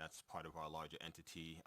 that's part of our larger entity.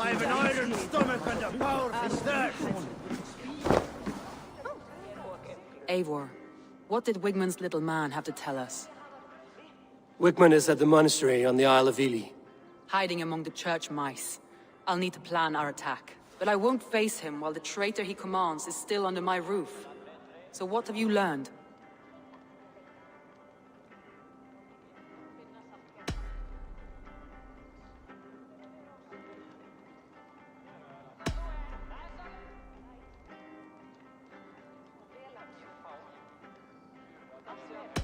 I have an iron stomach and a powerful stash. Eivor, what did Wigmund's little man have to tell us? Wigmund is at the monastery on the Isle of Ely. Hiding among the church mice. I'll need to plan our attack. But I won't face him while the traitor he commands is still under my roof. So what have you learned?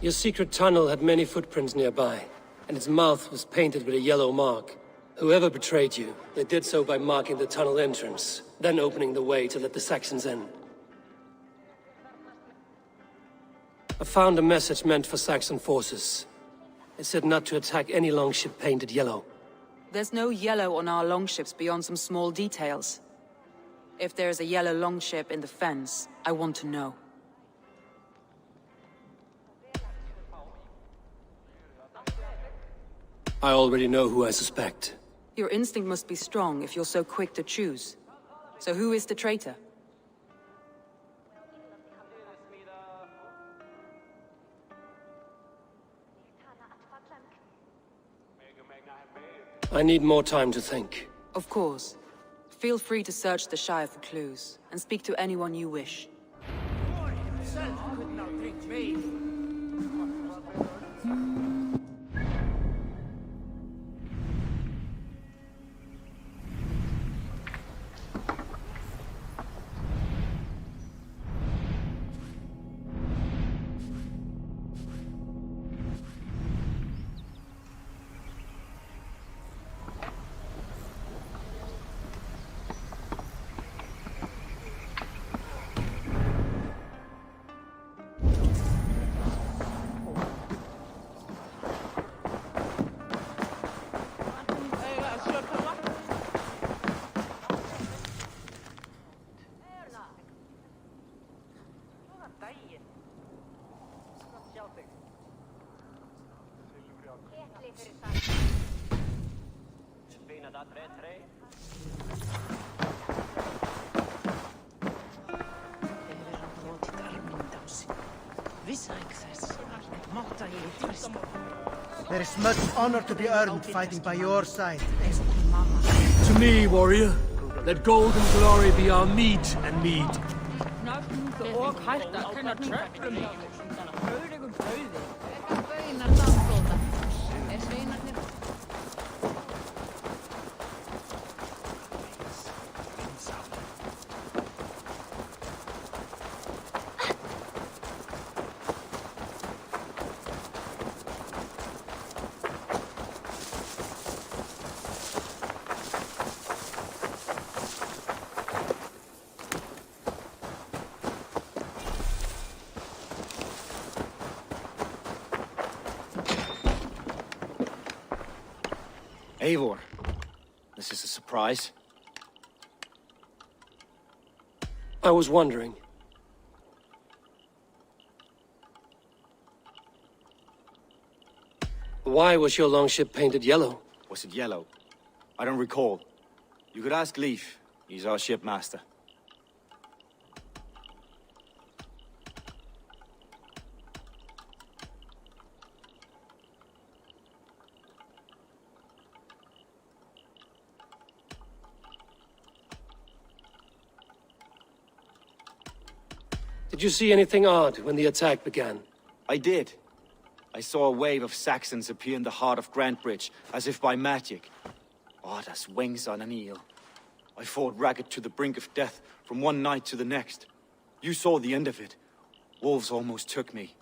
Your secret tunnel had many footprints nearby, and its mouth was painted with a yellow mark. Whoever betrayed you, they did so by marking the tunnel entrance, then opening the way to let the Saxons in. I found a message meant for Saxon forces. It said not to attack any longship painted yellow. There's no yellow on our longships beyond some small details. If there's a yellow longship in the fens, I want to know. I already know who I suspect. Your instinct must be strong if you're so quick to choose. So who is the traitor? I need more time to think. Of course. Feel free to search the Shire for clues, and speak to anyone you wish. Boy himself couldn't outdrink me. There is much honor to be earned fighting by your side. To me, warrior, let gold and glory be our meat and mead. Eivor, this is a surprise. I was wondering. Why was your longship painted yellow? Was it yellow? I don't recall. You could ask Leif. He's our shipmaster. Did you see anything odd when the attack began? I did. I saw a wave of Saxons appear in the heart of Grantbridge, as if by magic. Odd as wings on an eel. I fought ragged to the brink of death from one night to the next. You saw the end of it. Wolves almost took me.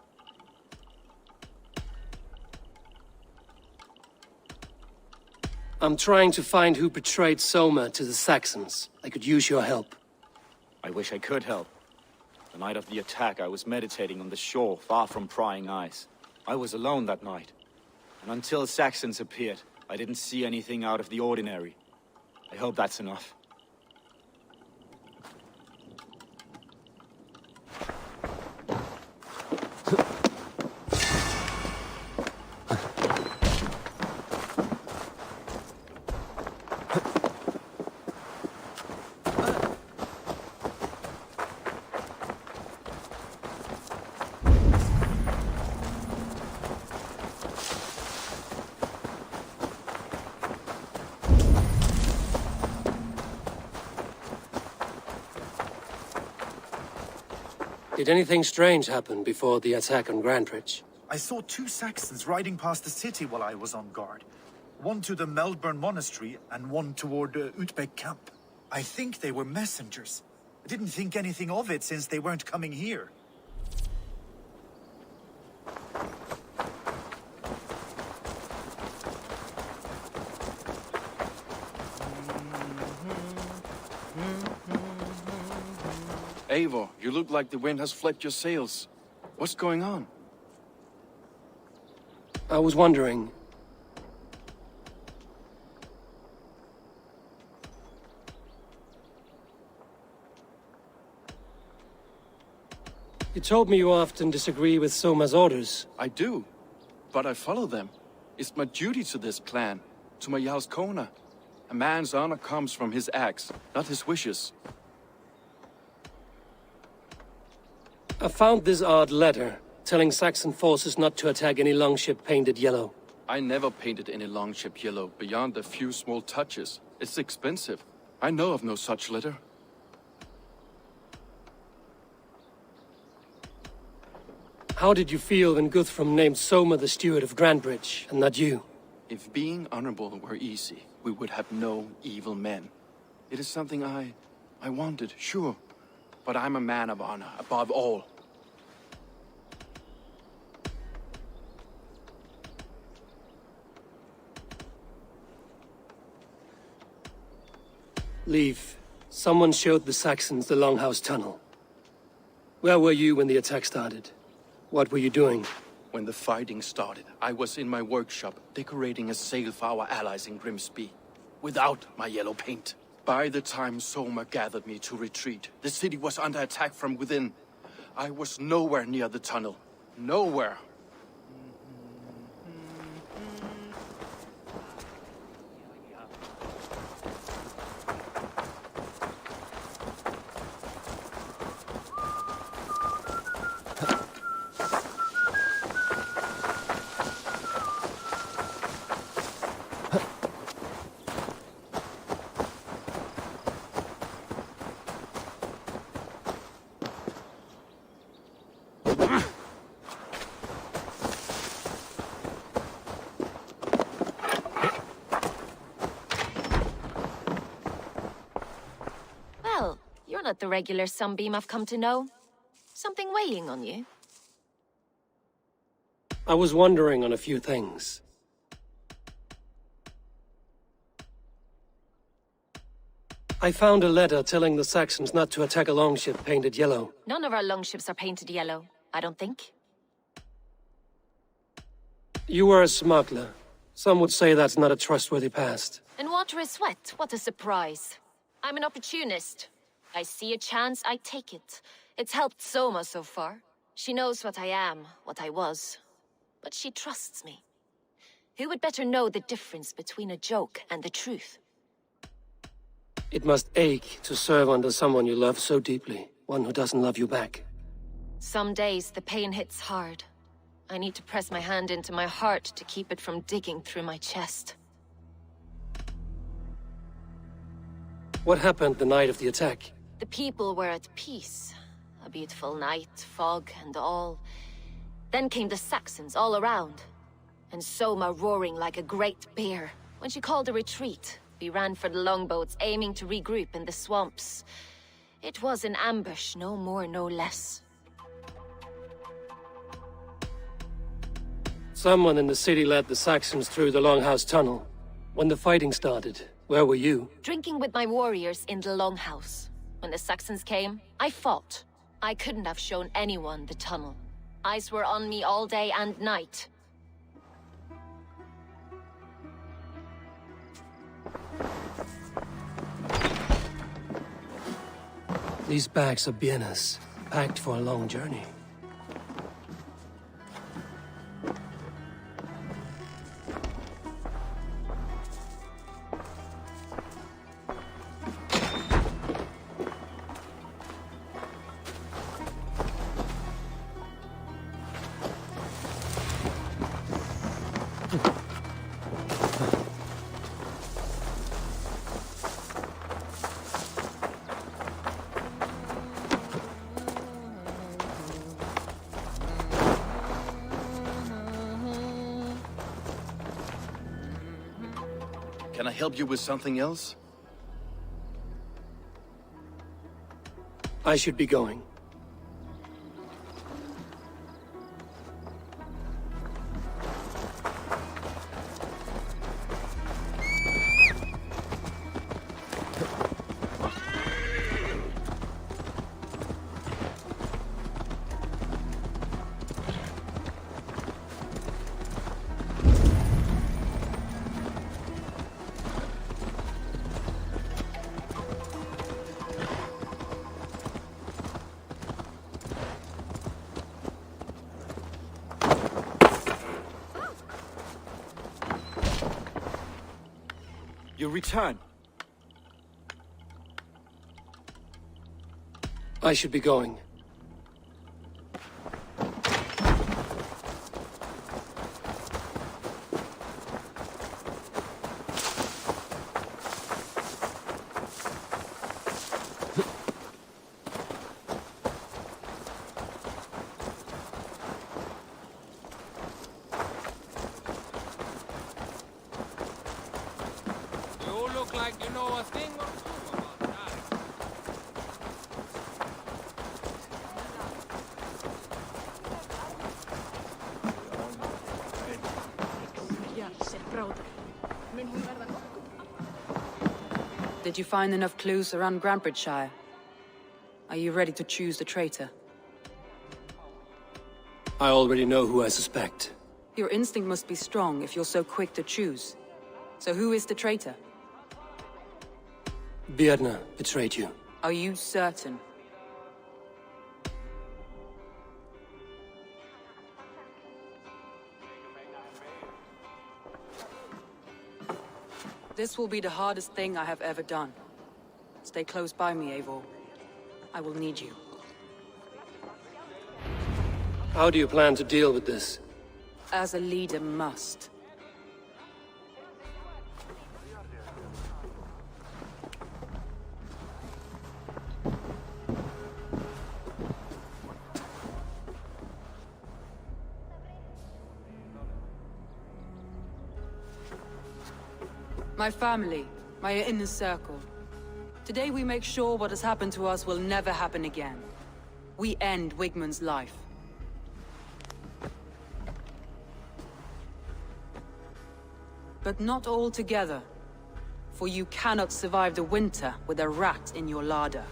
I'm trying to find who betrayed Soma to the Saxons. I could use your help. I wish I could help. The night of the attack, I was meditating on the shore, far from prying eyes. I was alone that night. And until Saxons appeared, I didn't see anything out of the ordinary. I hope that's enough. Did anything strange happen before the attack on Grantbridge? I saw two Saxons riding past the city while I was on guard. One to the Melbourne Monastery and one toward Utbeck Camp. I think they were messengers. I didn't think anything of it since they weren't coming here. Eivor, you look like the wind has flipped your sails. What's going on? I was wondering. You told me you often disagree with Soma's orders. I do, but I follow them. It's my duty to this clan, to my Jarl's Kona. A man's honor comes from his acts, not his wishes. I found this odd letter, telling Saxon forces not to attack any longship painted yellow. I never painted any longship yellow beyond a few small touches. It's expensive. I know of no such letter. How did you feel when Guthrum named Soma the steward of Grantbridge, and not you? If being honorable were easy, we would have no evil men. It is something I wanted, sure. But I'm a man of honor, above all. Leave. Someone showed the Saxons the Longhouse Tunnel. Where were you when the attack started? What were you doing? When the fighting started, I was in my workshop, decorating a sail for our allies in Grimsby. Without my yellow paint. By the time Soma gathered me to retreat, the city was under attack from within. I was nowhere near the tunnel. Nowhere. what the regular Sunbeam I've come to know. Something weighing on you? I was wondering on a few things. I found a letter telling the Saxons not to attack a longship painted yellow. None of our longships are painted yellow, I don't think. You were a smuggler. Some would say that's not a trustworthy past. And water is wet, what a surprise. I'm an opportunist. I see a chance, I take it. It's helped Soma so far. She knows what I am, what I was. But she trusts me. Who would better know the difference between a joke and the truth? It must ache to serve under someone you love so deeply, one who doesn't love you back. Some days the pain hits hard. I need to press my hand into my heart to keep it from digging through my chest. What happened the night of the attack? The people were at peace. A beautiful night, fog and all. Then came the Saxons all around. And Soma roaring like a great bear. When she called a retreat, we ran for the longboats, aiming to regroup in the swamps. It was an ambush, no more, no less. Someone in the city led the Saxons through the Longhouse Tunnel. When the fighting started, where were you? Drinking with my warriors in the Longhouse. When the Saxons came, I fought. I couldn't have shown anyone the tunnel. Eyes were on me all day and night. These bags are bienes, packed for a long journey. Can I help you with something else? I should be going. You return. I should be going. You look like you know a thing or two about that. Did you find enough clues around Grantbridgeshire? Are you ready to choose the traitor? I already know who I suspect. Your instinct must be strong if you're so quick to choose. So who is the traitor? Birna betrayed you. Are you certain? This will be the hardest thing I have ever done. Stay close by me, Eivor. I will need you. How do you plan to deal with this? As a leader must. My family, my inner circle. Today we make sure what has happened to us will never happen again. We end Wigmund's life. But not all together. For you cannot survive the winter with a rat in your larder.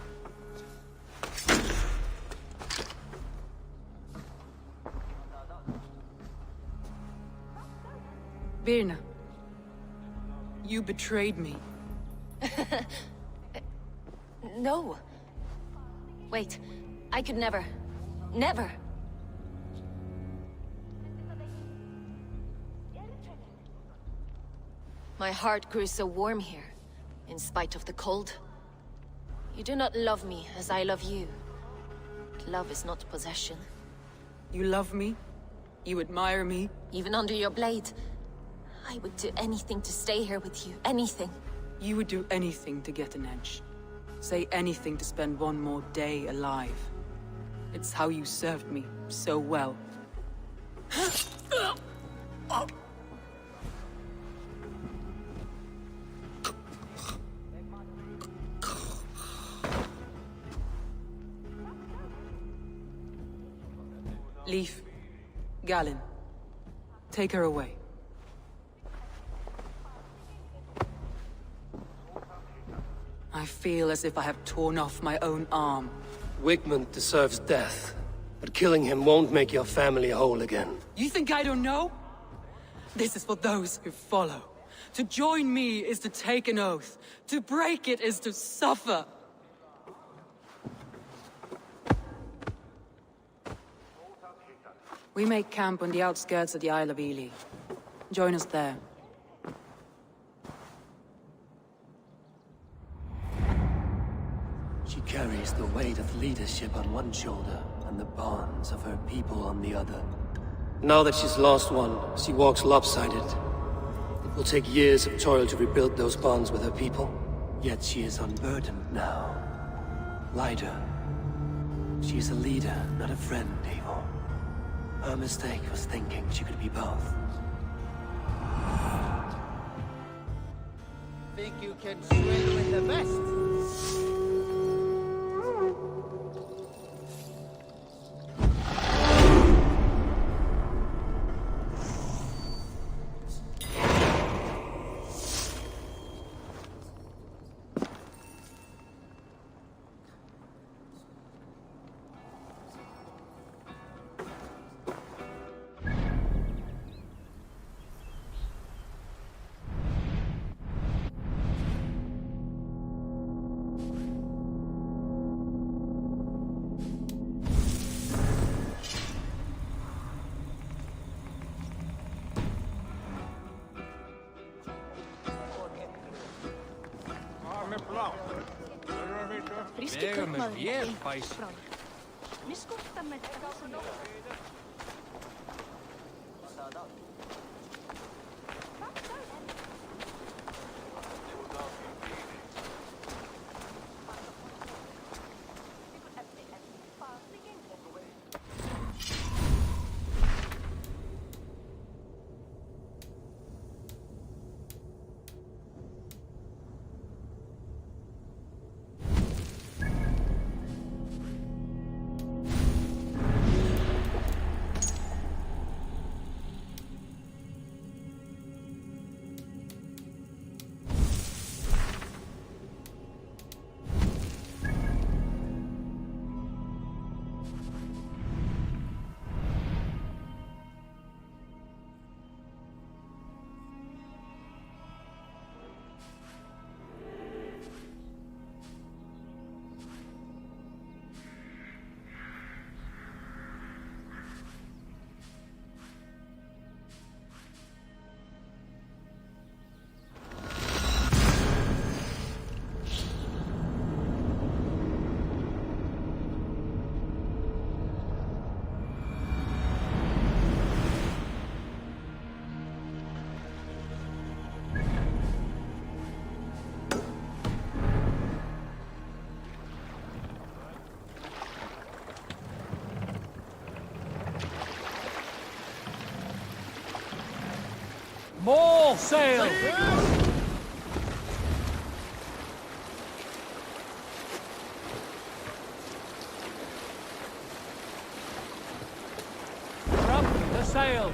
Birna, you betrayed me. No. Wait, I could never. Never. My heart grew so warm here, in spite of the cold. You do not love me as I love you. Love is not possession. You love me? You admire me? Even under your blade, I would do anything to stay here with you. Anything. You would do anything to get an edge. Say anything to spend one more day alive. It's how you served me so well. Leaf, Galen, take her away. I feel as if I have torn off my own arm. Wigmund deserves death, but killing him won't make your family whole again. You think I don't know? This is for those who follow. To join me is to take an oath. To break it is to suffer. We make camp on the outskirts of the Isle of Ely. Join us there. She carries the weight of leadership on one shoulder and the bonds of her people on the other. Now that she's lost one, she walks lopsided. It will take years of toil to rebuild those bonds with her people. Yet she is unburdened now. Lighter. She is a leader, not a friend, Eivor. Her mistake was thinking she could be both. Think you can swim with the best? Vega með vél, bæs. More sail! the sail!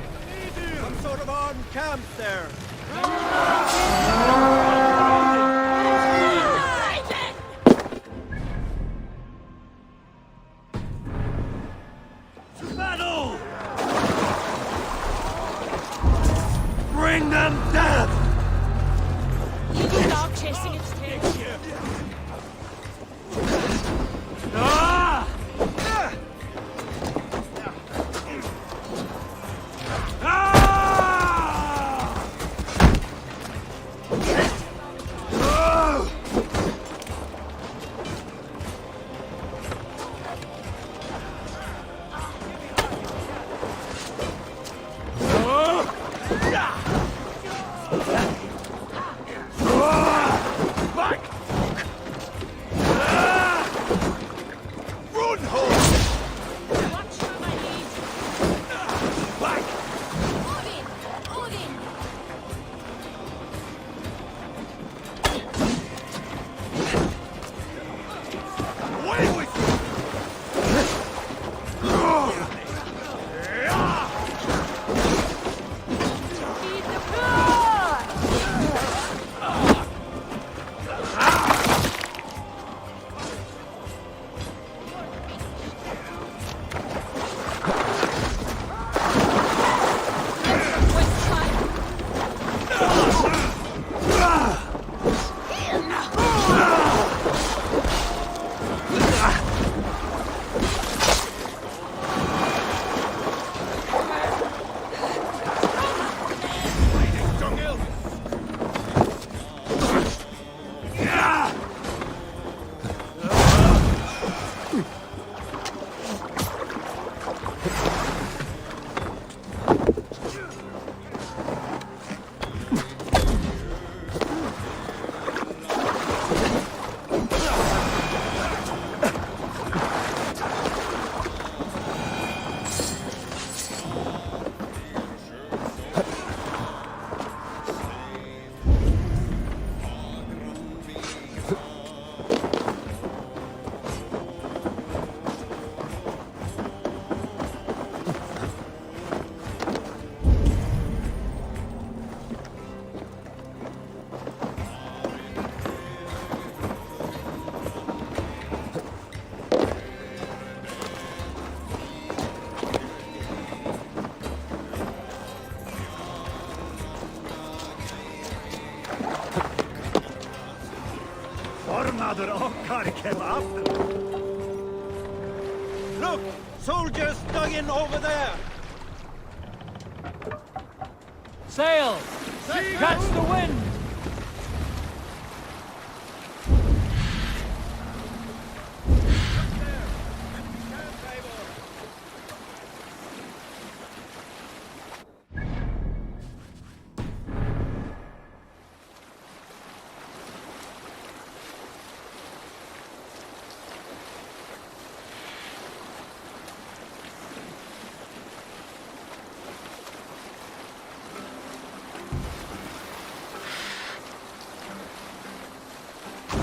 Some sort of armed camp there. To battle! Bring them death! Stop chasing its tail. Ah! Formader Okkar came after. Look! Soldiers dug in over there! Sail! Catch the wind!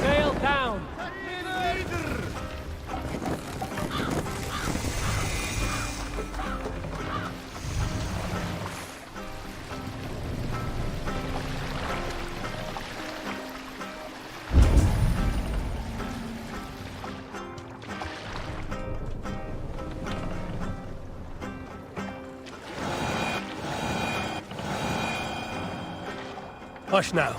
Sail down! Hush now.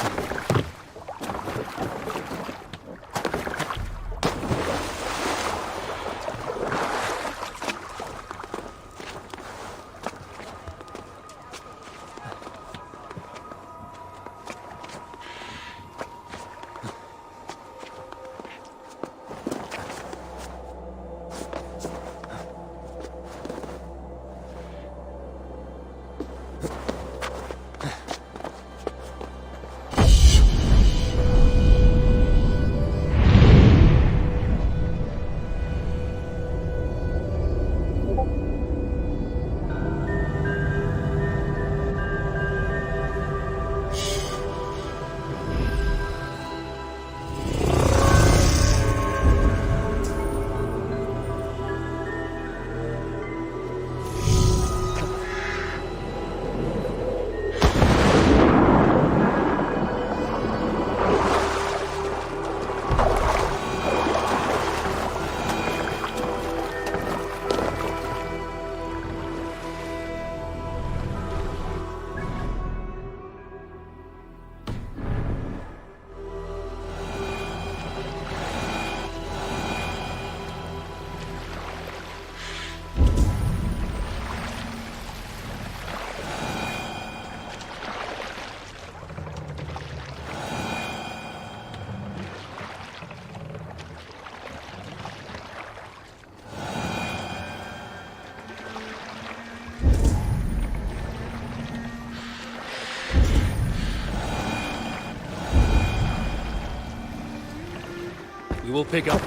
will pick up.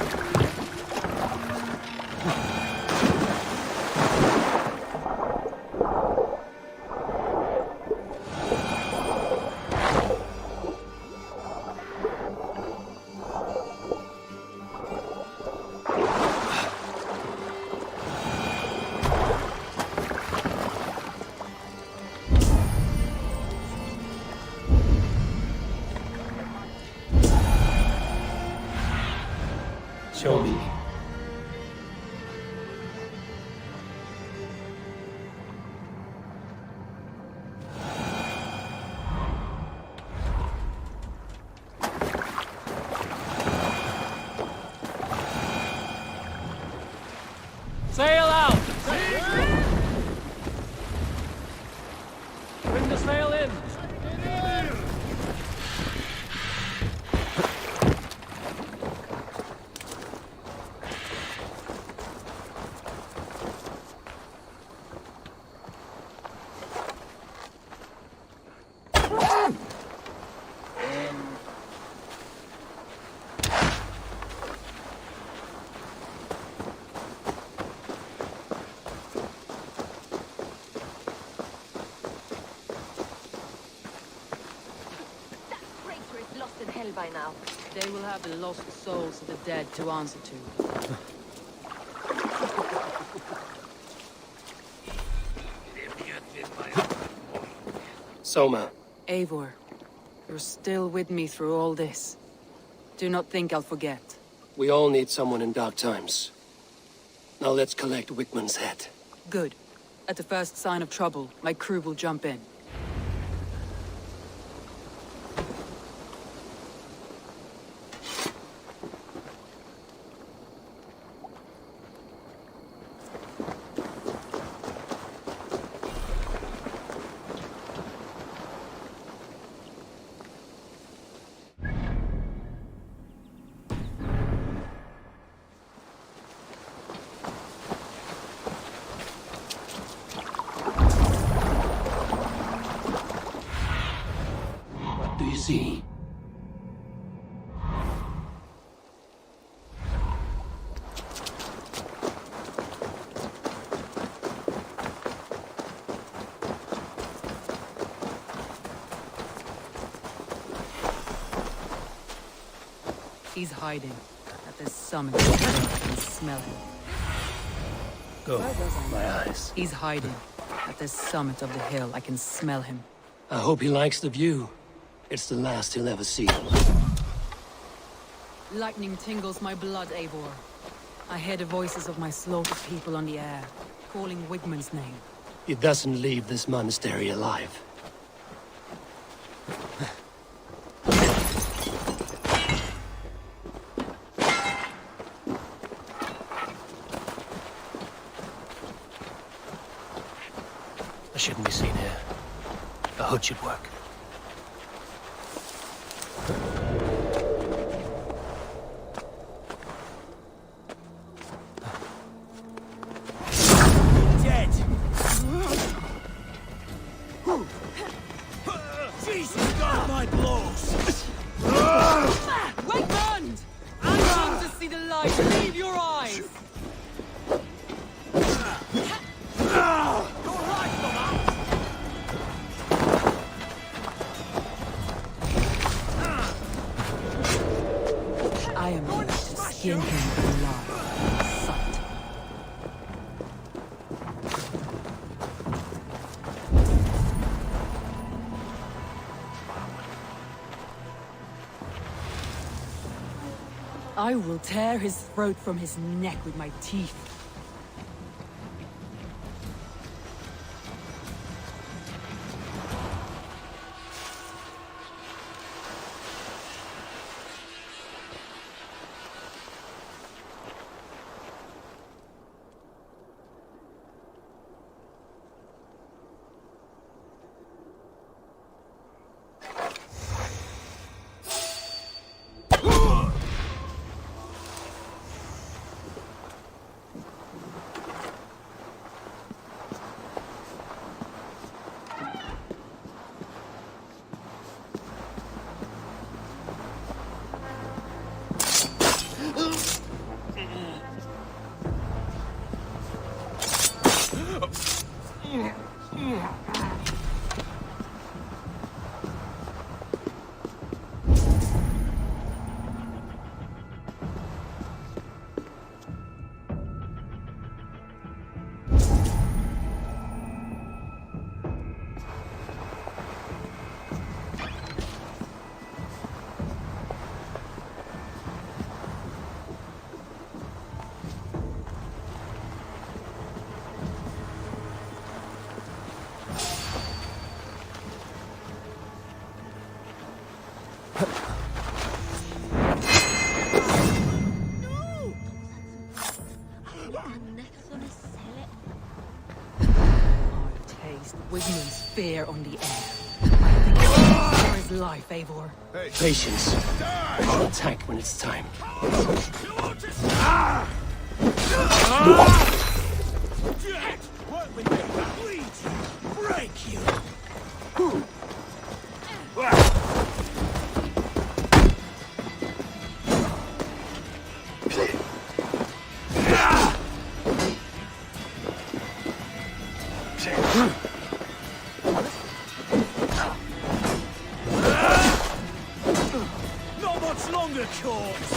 Show me. Sail out! Bring the sail in! Lost in hell by now. They will have the lost souls of the dead to answer to. Soma. Eivor, you're still with me through all this. Do not think I'll forget. We all need someone in dark times. Now let's collect Wickman's head. Good. At the first sign of trouble, my crew will jump in. Do you see? He's hiding at the summit. I can smell him. Go. My eyes. He's hiding at the summit of the hill. I can smell him. I hope he likes the view. It's the last he'll ever see. Lightning tingles my blood, Eivor. I hear the voices of my slaughtered people on the air, calling Wigmund's name. He doesn't leave this monastery alive. I shouldn't be seen here. A hood should work. Dead! Jesus, God, my blows! Wigmund! I'm going to see the light. Leave your eyes! I am going to skin him alive. Sight. I will tear his throat from his neck with my teeth. Wigman's fear on the air. I think it's for his life, Eivor. Patience. I'll attack when it's time. Break you! Not much longer, corpse!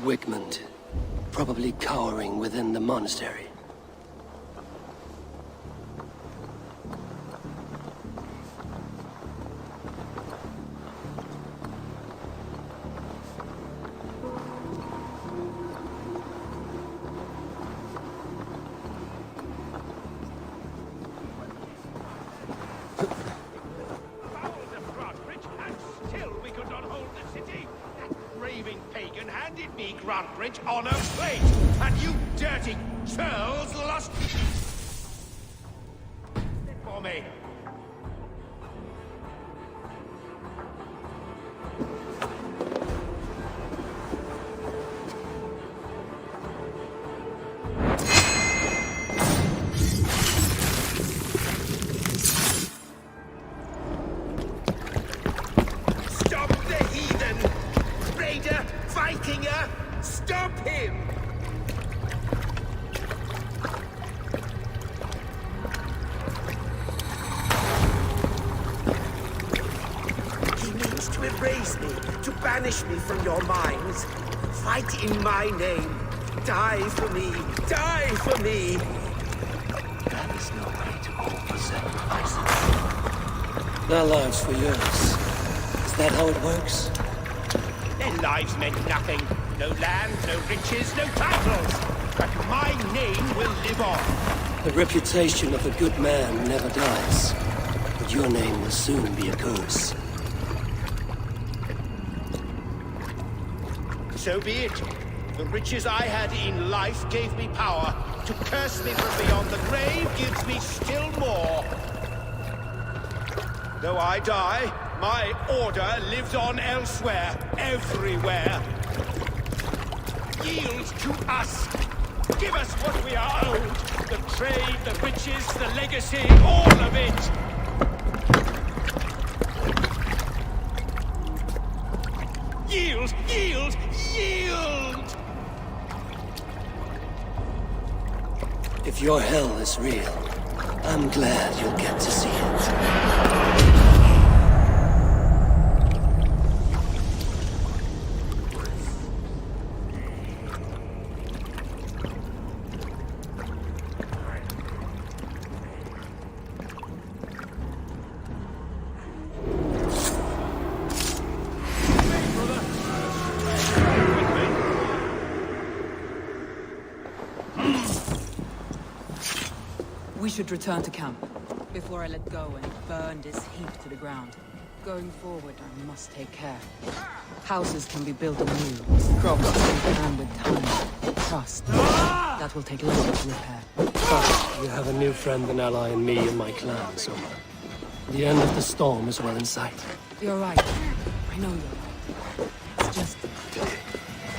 Wigmund, probably cowering within the monastery. On a plate, and you dirty churls lost for me. Stop the heathen! Raider! Vikinger! Stop him! He means to erase me, to banish me from your minds. Fight in my name. Die for me. Die for me. That is no way to offer sacrifices. Their lives for yours. Is that how it works? Their lives meant nothing. No land, no riches, no titles. But my name will live on. The reputation of a good man never dies. But your name will soon be a curse. So be it. The riches I had in life gave me power. To curse me from beyond the grave gives me still more. Though I die, my order lives on elsewhere, everywhere. Yield to us. Give us what we are owed. The trade, the riches, the legacy, all of it. Yield, yield, yield! If your hell is real, I'm glad you'll get to see it. We should return to camp. before I let go and burn this heap to the ground. Going forward, I must take care. Houses can be built anew. Crops can with time. Trust. That will take longer to repair. But you have a new friend and ally in me and my clan, so... The end of the storm is well in sight. You're right. I know you're right. It's just...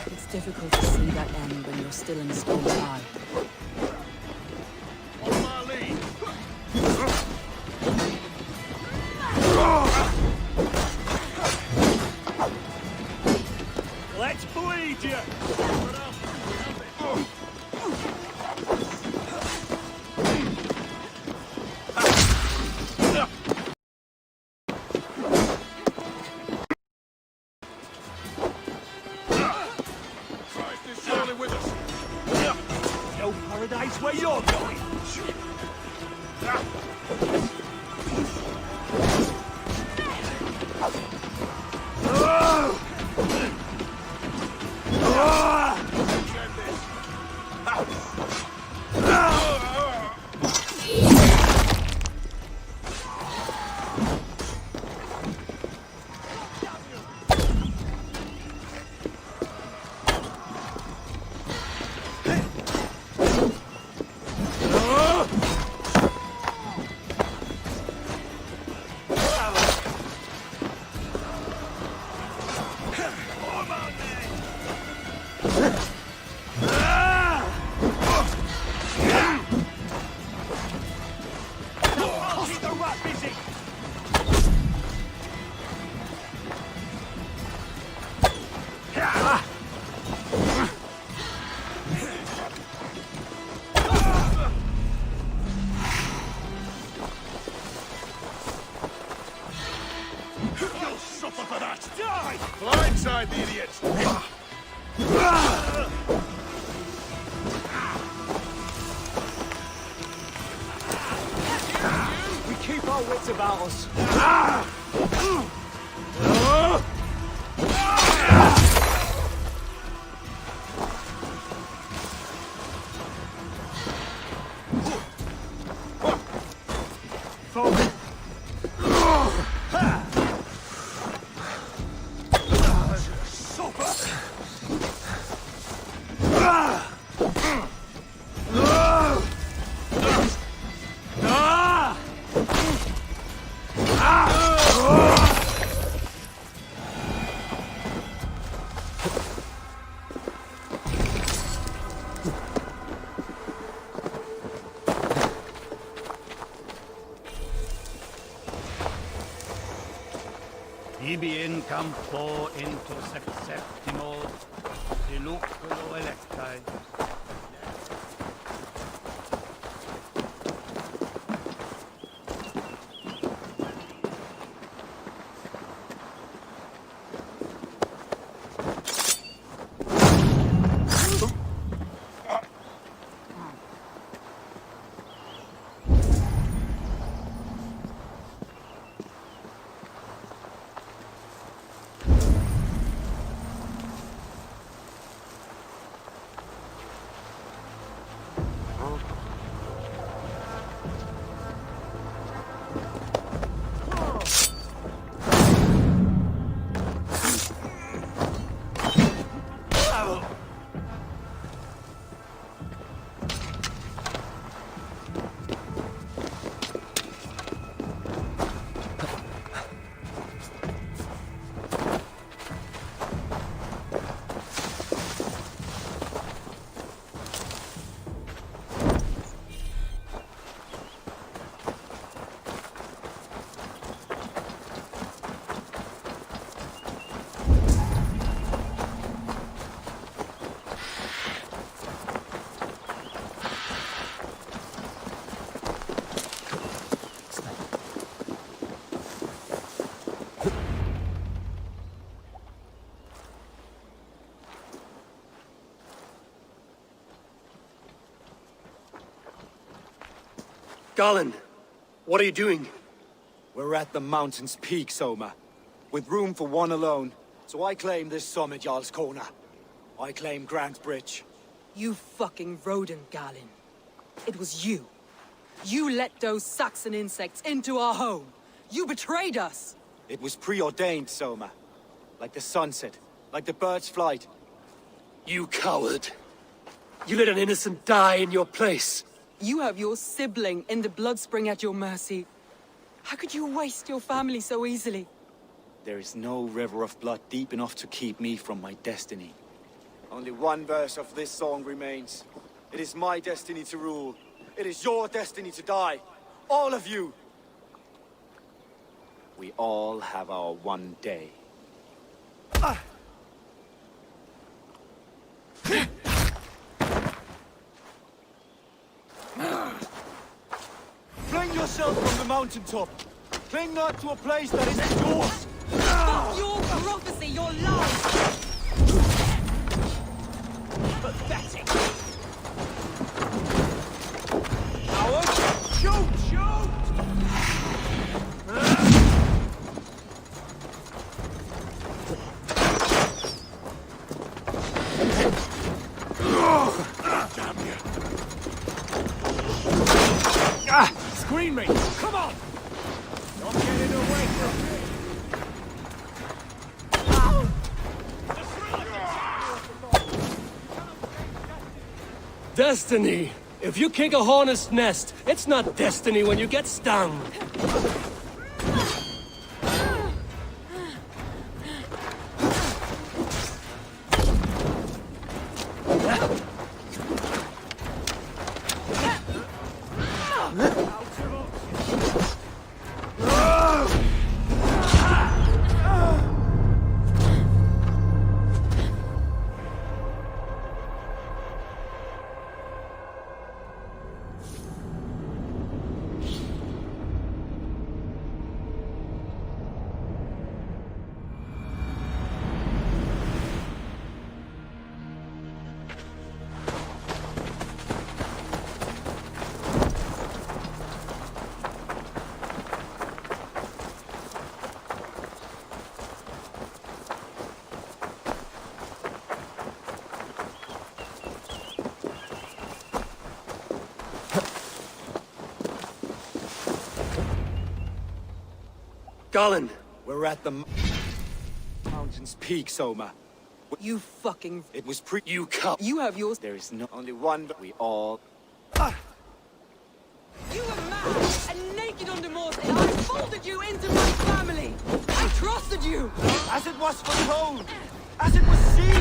It's difficult to see that end when you're still in the storm's eye. Let's bleed you! Christ is surely with us. No paradise where you're going! Blindside the idiots! We keep our wits about us. Ibi in campo into septimo diluculo electae. Garland, what are you doing? We're at the mountain's peak, Soma. With room for one alone. So I claim this summit, Jarl's Corner. I claim Grant Bridge. You fucking rodent, Galen. It was you. You let those Saxon insects into our home. You betrayed us. It was preordained, Soma. Like the sunset, like the bird's flight. You coward. You let an innocent die in your place. You have your sibling in the Bloodspring at your mercy. How could you waste your family so easily? There is no river of blood deep enough to keep me from my destiny. Only one verse of this song remains. It is my destiny to rule. It is your destiny to die. All of you. We all have our one day. Fling yourself from the mountaintop. Cling not to a place that isn't yours. Fuck your prophecy, your lies! Pathetic. Coward! Shoot! Shoot! Damn you. Screen me! Come on! Don't get in the way from me! Destiny! If you kick a hornet's nest, it's not destiny when you get stung. Garland, We're at the mountain's peak, Soma. You fucking... It was pre- you coward. You have yours... There is no only one, but we all... You were mad and naked under Morse, and I folded you into my family! I trusted you! As it was foretold! As it was seen!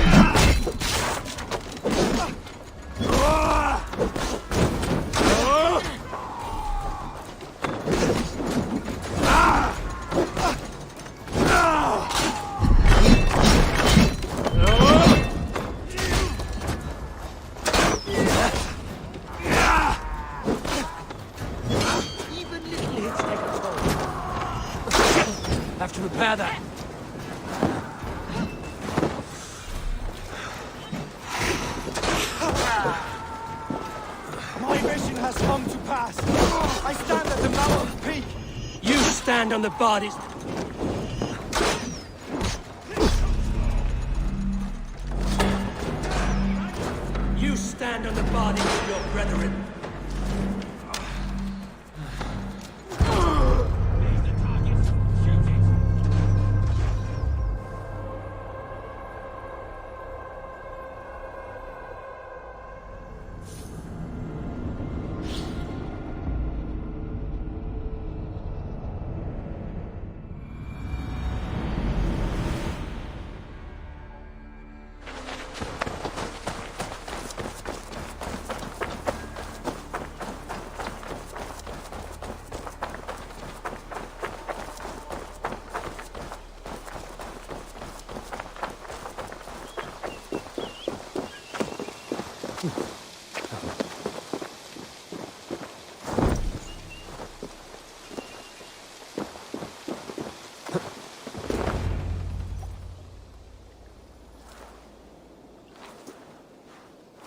Even little hits take a toll. Have to repair that. My mission has come to pass. I stand at the mountain's peak. You stand on the bodies. You stand on the bodies of your brethren.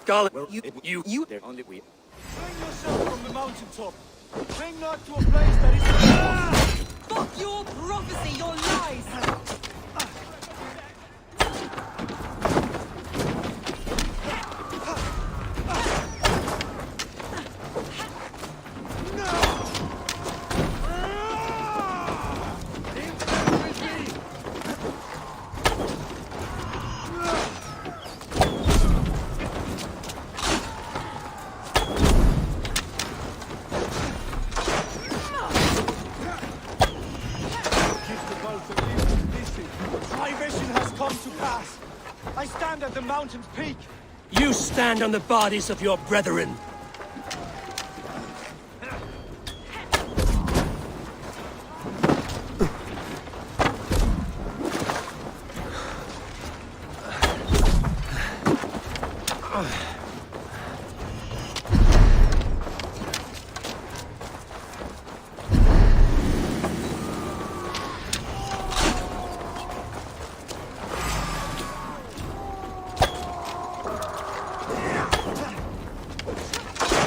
Garland, you... There only we... Bring yourself from the mountaintop. Bring not to a place that is... Fuck your prophecy, your lies! to pass. I stand at the mountain's peak. You stand on the bodies of your brethren.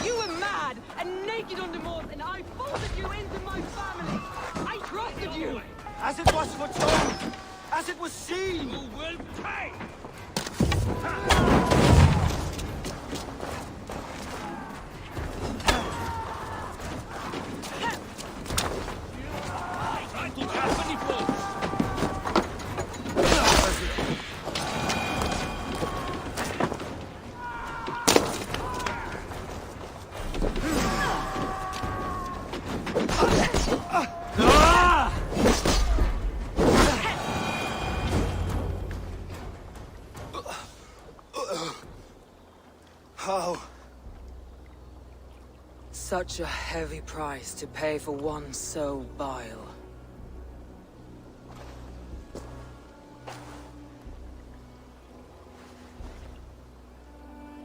You were mad and naked on the moors, and I folded you into my family. I trusted you. As it was foretold, as it was seen. You will pay! Try to trap any foes! How? Such a heavy price to pay for one so vile.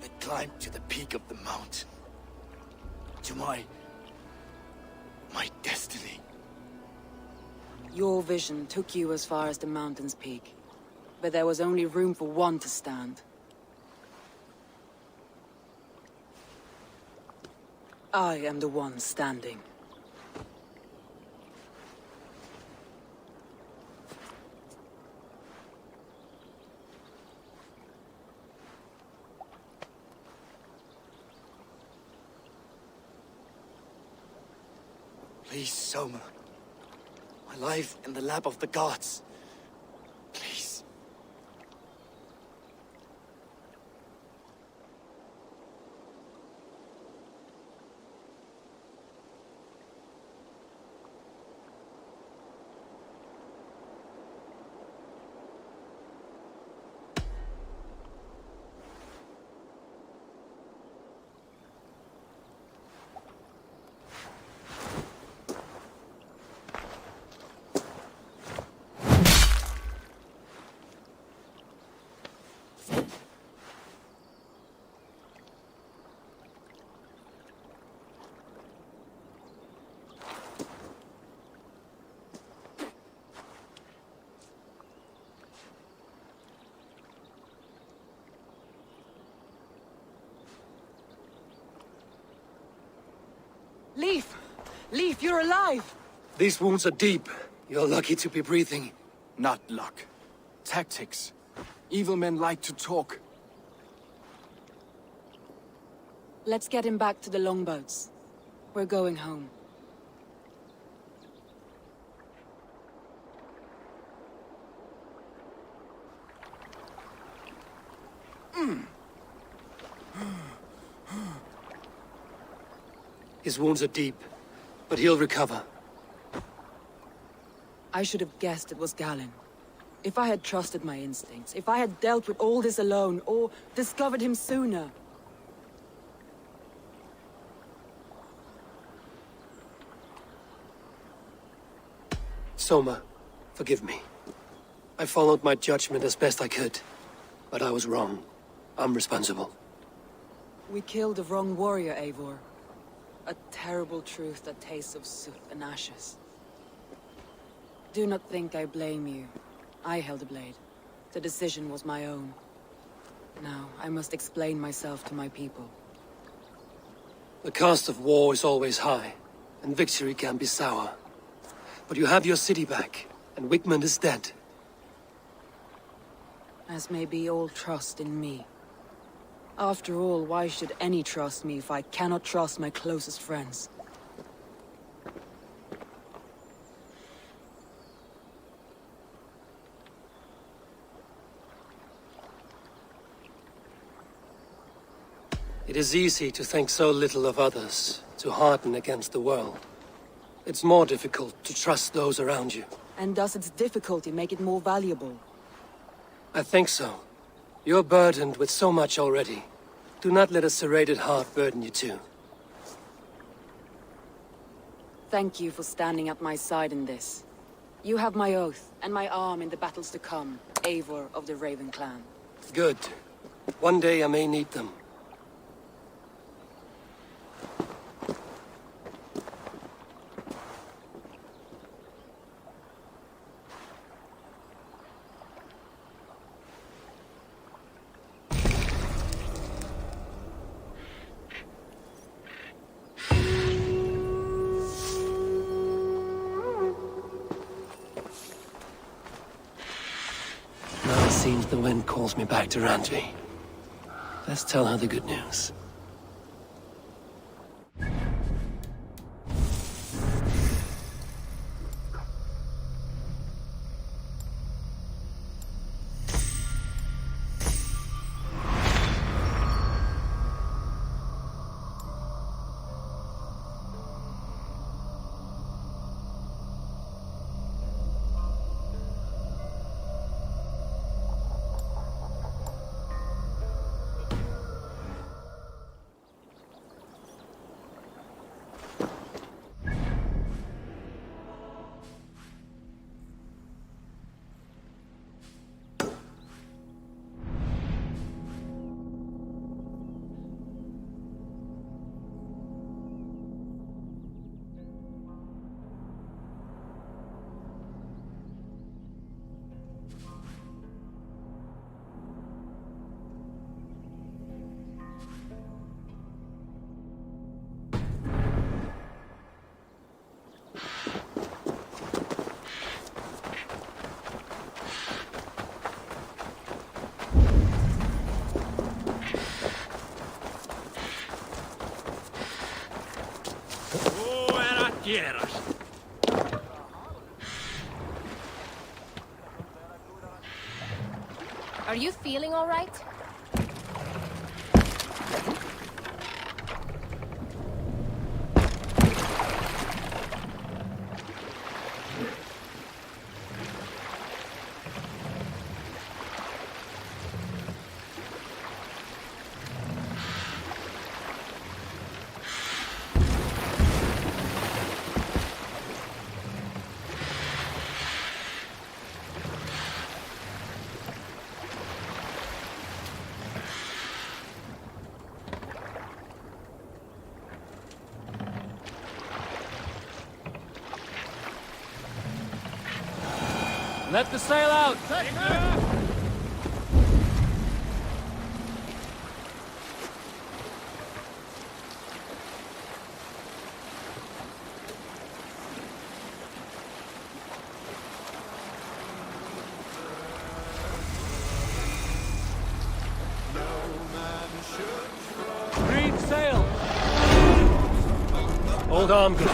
I climbed to the peak of the mountain. To my destiny. Your vision took you as far as the mountain's peak, but there was only room for one to stand. I am the one standing. Please, Soma. My life in the lap of the gods. Please. Leaf! Leaf, you're alive! These wounds are deep. You're lucky to be breathing. Not luck. Tactics. Evil men like to talk. Let's get him back to the longboats. We're going home. His wounds are deep, but he'll recover. I should have guessed it was Galen. If I had trusted my instincts, if I had dealt with all this alone, or discovered him sooner. Soma, forgive me. I followed my judgment as best I could, but I was wrong. I'm responsible. We killed the wrong warrior, Eivor. A terrible truth that tastes of soot and ashes. Do not think I blame you. I held the blade. The decision was my own. Now, I must explain myself to my people. The cost of war is always high, and victory can be sour. But you have your city back, and Wigmund is dead. As may be all trust in me. After all, why should any trust me if I cannot trust my closest friends? It is easy to think so little of others, to harden against the world. It's more difficult to trust those around you. And does its difficulty make it more valuable? I think so. You're burdened with so much already. Do not let a serrated heart burden you too. Thank you for standing at my side in this. You have my oath, and my arm in the battles to come, Eivor of the Raven clan. Good. One day I may need them. Now it seems the wind calls me back to Randvi. Let's tell her the good news. Are you feeling all right? Let the sail out! Green sail! Hold on, good.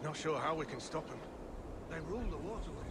Not sure how we can stop them. They rule the waterways.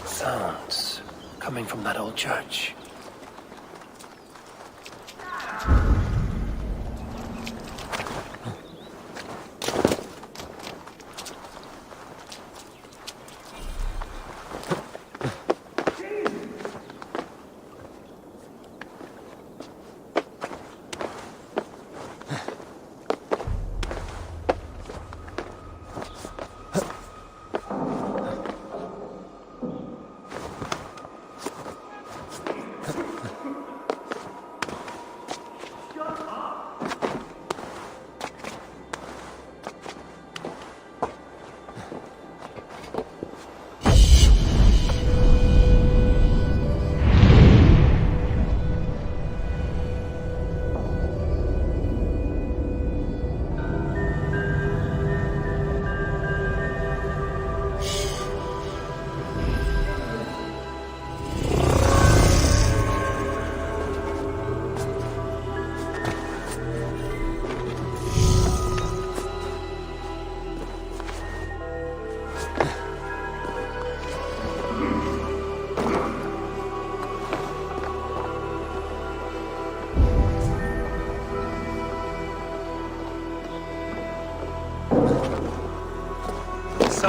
Sounds coming from that old church.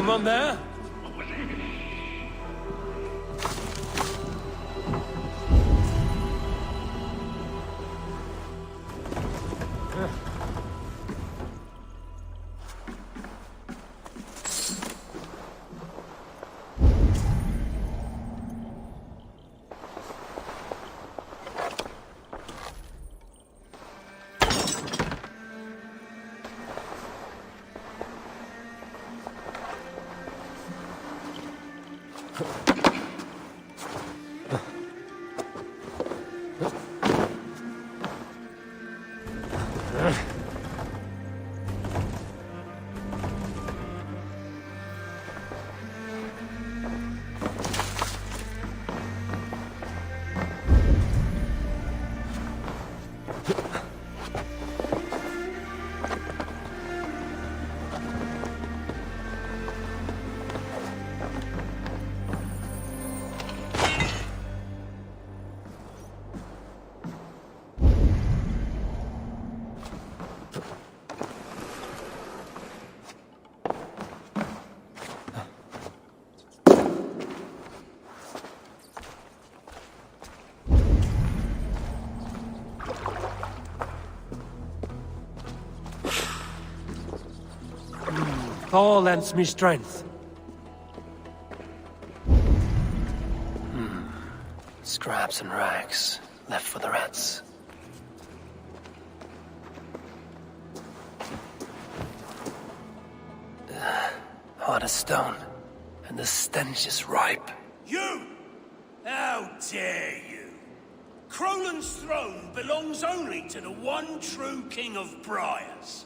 Someone there? Thor lends me strength. Scraps and rags, left for the rats. Hard as stone, and the stench is ripe. You! How dare you! Crolan's throne belongs only to the one true King of Briars.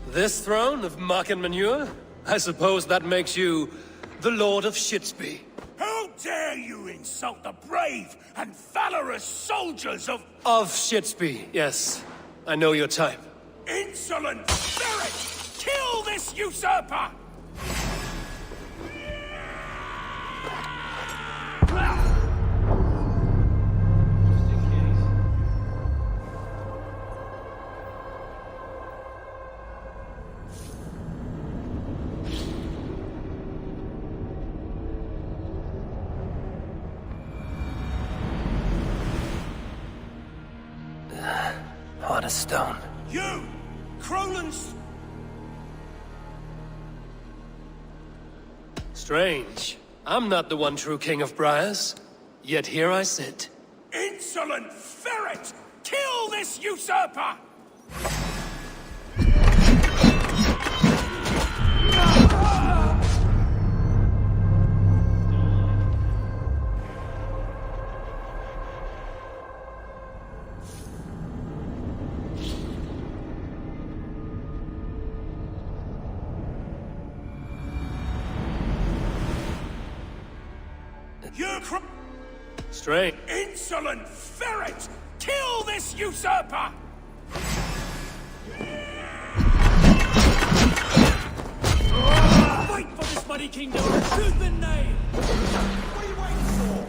This throne of muck and manure? I suppose that makes you the Lord of Shitsby. How dare you insult the brave and valorous soldiers of... Of Shitsby, yes. I know your type. Insolent ferret! Kill this usurper! Hard as stone. You! Crolan's... Strange. I'm not the one true King of Briars. Yet here I sit. Insolent ferret! Kill this usurper! Strange. Insolent ferret! Kill this usurper! Fight for this mighty kingdom, tooth and nail! What are you waiting for?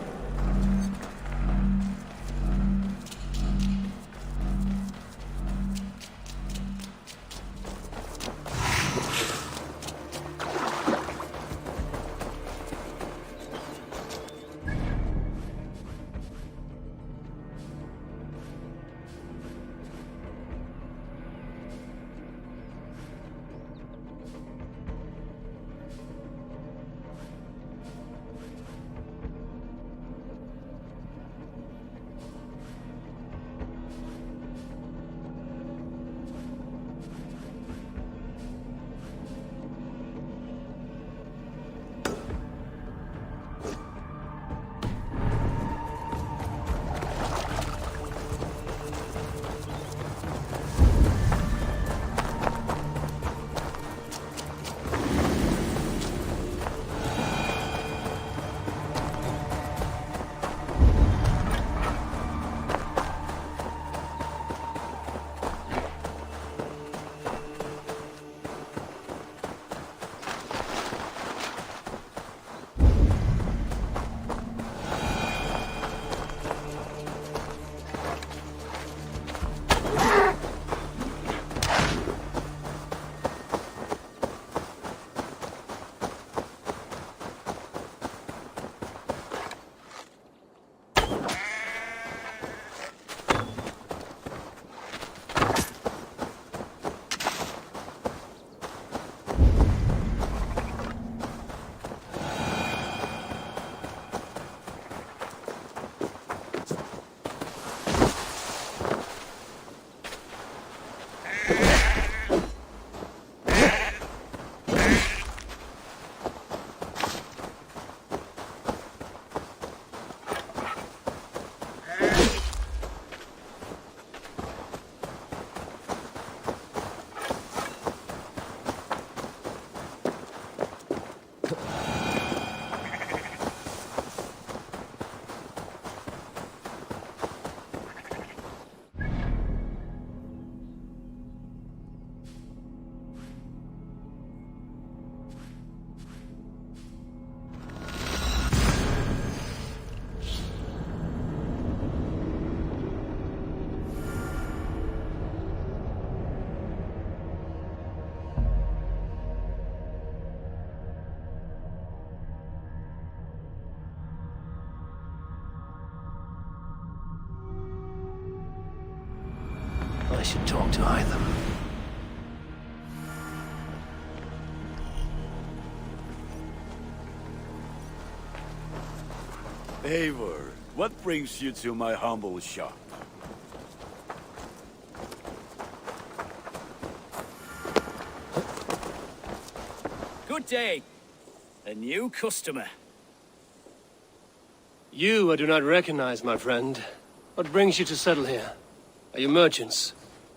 I should talk to either. Eivor, what brings you to my humble shop? Good day. A new customer. You I do not recognize, my friend. What brings you to settle here? Are you merchants?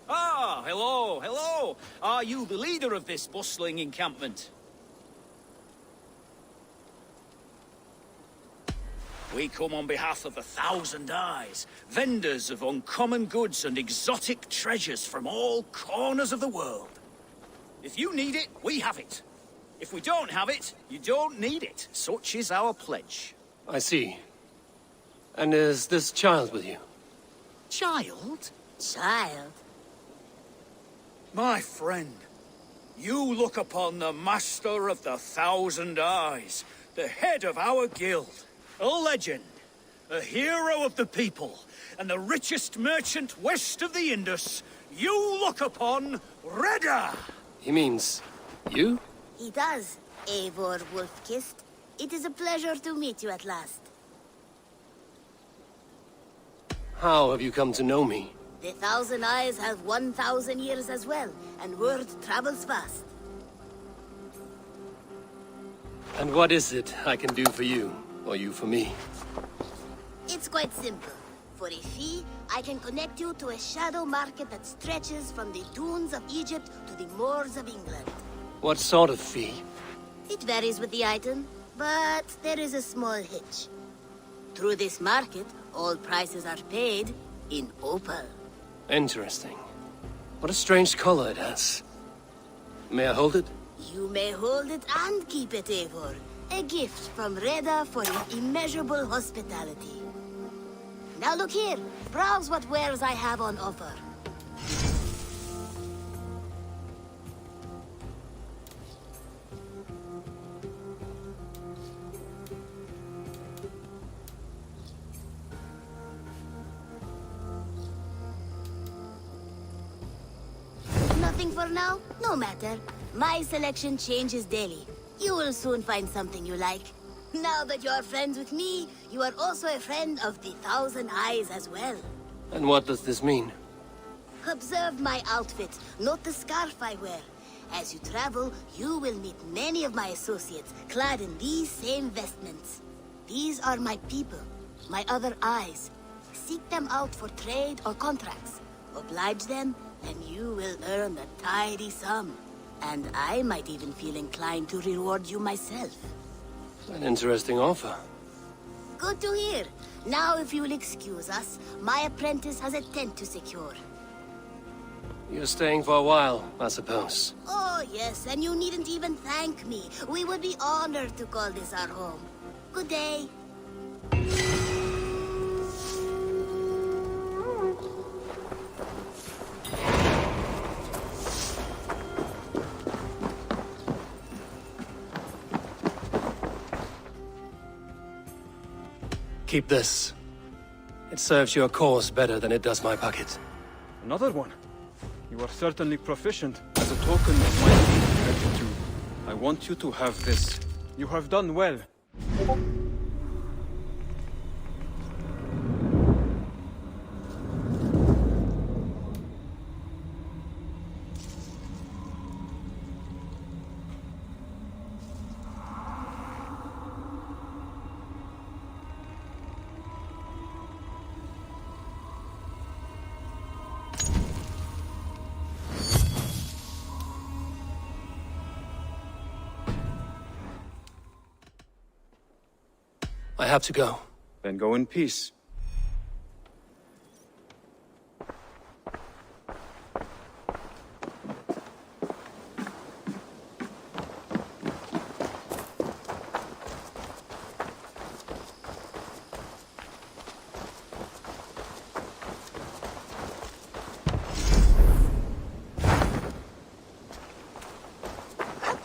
Ah, hello, hello. Are you the leader of this bustling encampment? We come on behalf of 1,000 Eyes, vendors of uncommon goods and exotic treasures from all corners of the world. If you need it, we have it. If we don't have it, you don't need it. Such is our pledge. I see. And is this child with you? Child? Child? My friend, you look upon the master of the 1,000 Eyes, the head of our guild, a legend, a hero of the people, and the richest merchant west of the Indus. You look upon Reda! He means you? He does, Eivor Wolf-Kissed. It is a pleasure to meet you at last. How have you come to know me? The 1,000 Eyes have 1,000 years as well, and word travels fast. And what is it I can do for you, or you for me? It's quite simple. For a fee, I can connect you to a shadow market that stretches from the dunes of Egypt to the moors of England. What sort of fee? It varies with the item, but there is a small hitch. Through this market, all prices are paid in opal. Interesting. What a strange color it has. May I hold it? You may hold it and keep it, Eivor. A gift from Reda for your immeasurable hospitality. Now look here. Browse what wares I have on offer. Nothing for now? No matter. My selection changes daily. You will soon find something you like. Now that you are friends with me, you are also a friend of the 1,000 Eyes as well. And what does this mean? Observe my outfit, note the scarf I wear. As you travel, you will meet many of my associates, clad in these same vestments. These are my people, my other eyes. Seek them out for trade or contracts. Oblige them, and you will earn a tidy sum. And I might even feel inclined to reward you myself. An interesting offer. Good to hear. Now, if you will excuse us, my apprentice has a tent to secure. You're staying for a while, I suppose. Oh, yes, and you needn't even thank me. We would be honored to call this our home. Good day. Keep this. It serves your cause better than it does my pocket. Another one? You are certainly proficient. As a token of my deep gratitude, I want you to have this. You have done well. I have to go. Then go in peace.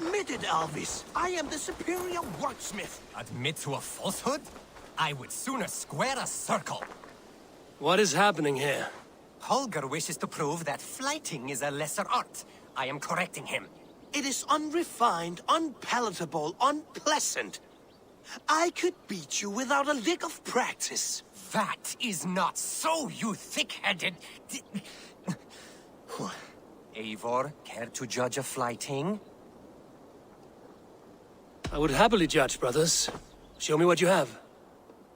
Admit it, Alvis. I am the superior wordsmith. Admit to a falsehood? I would sooner square a circle. What is happening here? Holger wishes to prove that flighting is a lesser art. I am correcting him. It is unrefined, unpalatable, unpleasant. I could beat you without a lick of practice. That is not so, you thick-headed... Eivor, care to judge a flighting? I would happily judge, brothers. Show me what you have.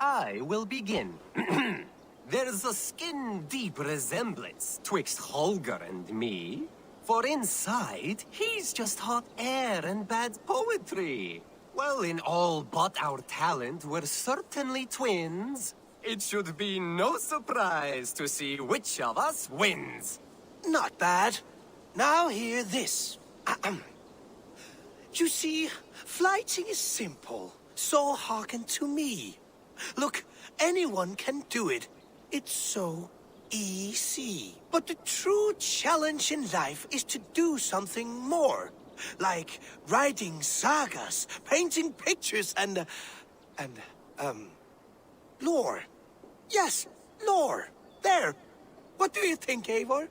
I will begin. There's a skin-deep resemblance twixt Holger and me. For inside, he's just hot air and bad poetry. Well, in all but our talent, we're certainly twins. It should be no surprise to see which of us wins. Not bad. Now hear this. You see, flighting is simple, so hearken to me. Look, anyone can do it. It's so easy. But the true challenge in life is to do something more. Like writing sagas, painting pictures, and lore. Yes, lore. There. What do you think, Eivor?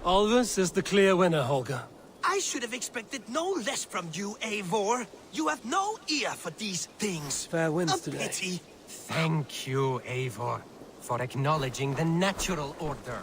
Alvis is the clear winner, Holger. I should have expected no less from you, Eivor. You have no ear for these things. Fair winds A today. pity. Thank you, Eivor, for acknowledging the natural order.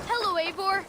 Hello, Eivor.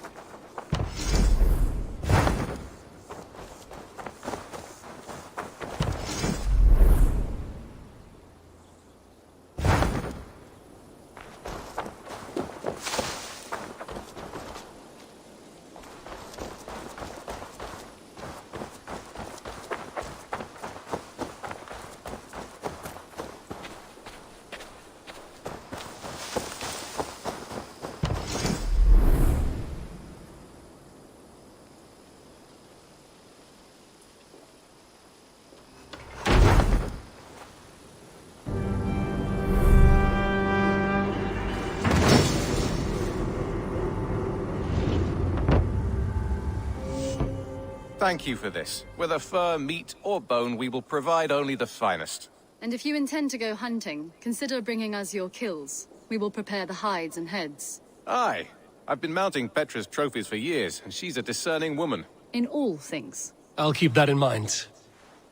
Thank you for this. Whether fur, meat, or bone, we will provide only the finest. And if you intend to go hunting, consider bringing us your kills. We will prepare the hides and heads. Aye. I've been mounting Petra's trophies for years, and she's a discerning woman. In all things. I'll keep that in mind.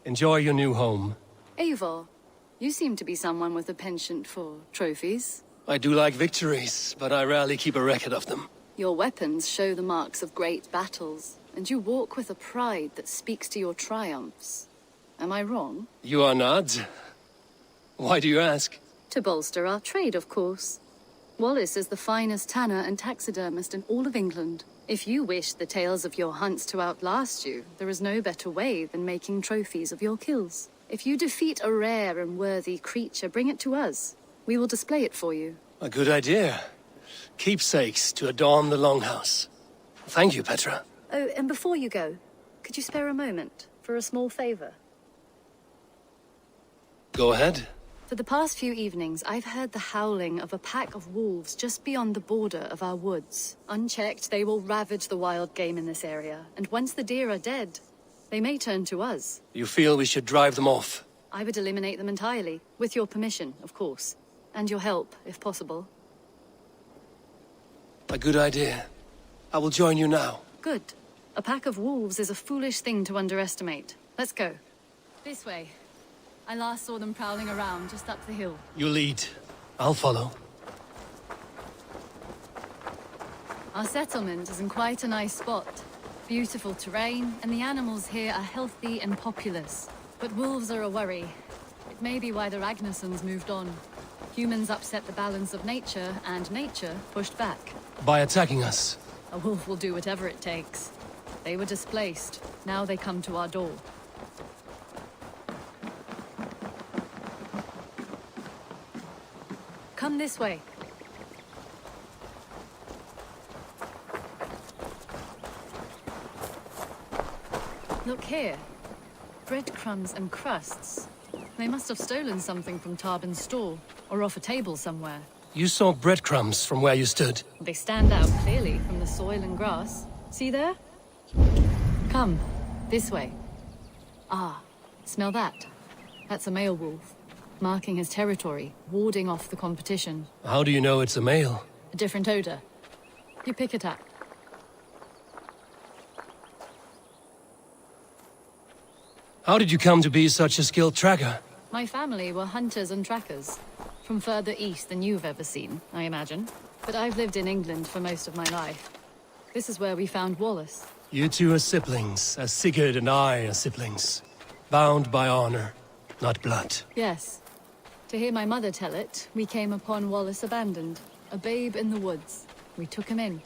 Enjoy your new home. Eivor, you seem to be someone with a penchant for trophies. I do like victories, but I rarely keep a record of them. Your weapons show the marks of great battles, and you walk with a pride that speaks to your triumphs. Am I wrong? You are not. Why do you ask? To bolster our trade, of course. Wallace is the finest tanner and taxidermist in all of England. If you wish the tales of your hunts to outlast you, there is no better way than making trophies of your kills. If you defeat a rare and worthy creature, bring it to us. We will display it for you. A good idea. Keepsakes to adorn the longhouse. Thank you, Petra. Oh, and before you go, could you spare a moment for a small favor? Go ahead. For the past few evenings, I've heard the howling of a pack of wolves just beyond the border of our woods. Unchecked, they will ravage the wild game in this area, and once the deer are dead, they may turn to us. You feel we should drive them off? I would eliminate them entirely, with your permission, of course. And your help, if possible. A good idea. I will join you now. Good. A pack of wolves is a foolish thing to underestimate. Let's go. This way. I last saw them prowling around just up the hill. You lead. I'll follow. Our settlement is in quite a nice spot. Beautiful terrain, and the animals here are healthy and populous. But wolves are a worry. It may be why the Ragnarsons moved on. Humans upset the balance of nature, and nature pushed back. By attacking us. A wolf will do whatever it takes. They were displaced. Now they come to our door. Come this way. Look here. Breadcrumbs and crusts. They must have stolen something from Tarbin's store, or off a table somewhere. You saw breadcrumbs from where you stood. They stand out clearly from the soil and grass. See there? Come, this way. Ah, smell that? That's a male wolf, marking his territory, warding off the competition. How do you know it's a male? A different odor. You pick it up. How did you come to be such a skilled tracker? My family were hunters and trackers. From further east than you've ever seen, I imagine. But I've lived in England for most of my life. This is where we found Wallace. You two are siblings, as Sigurd and I are siblings. Bound by honor, not blood. Yes. To hear my mother tell it, we came upon Wallace abandoned. A babe in the woods. We took him in.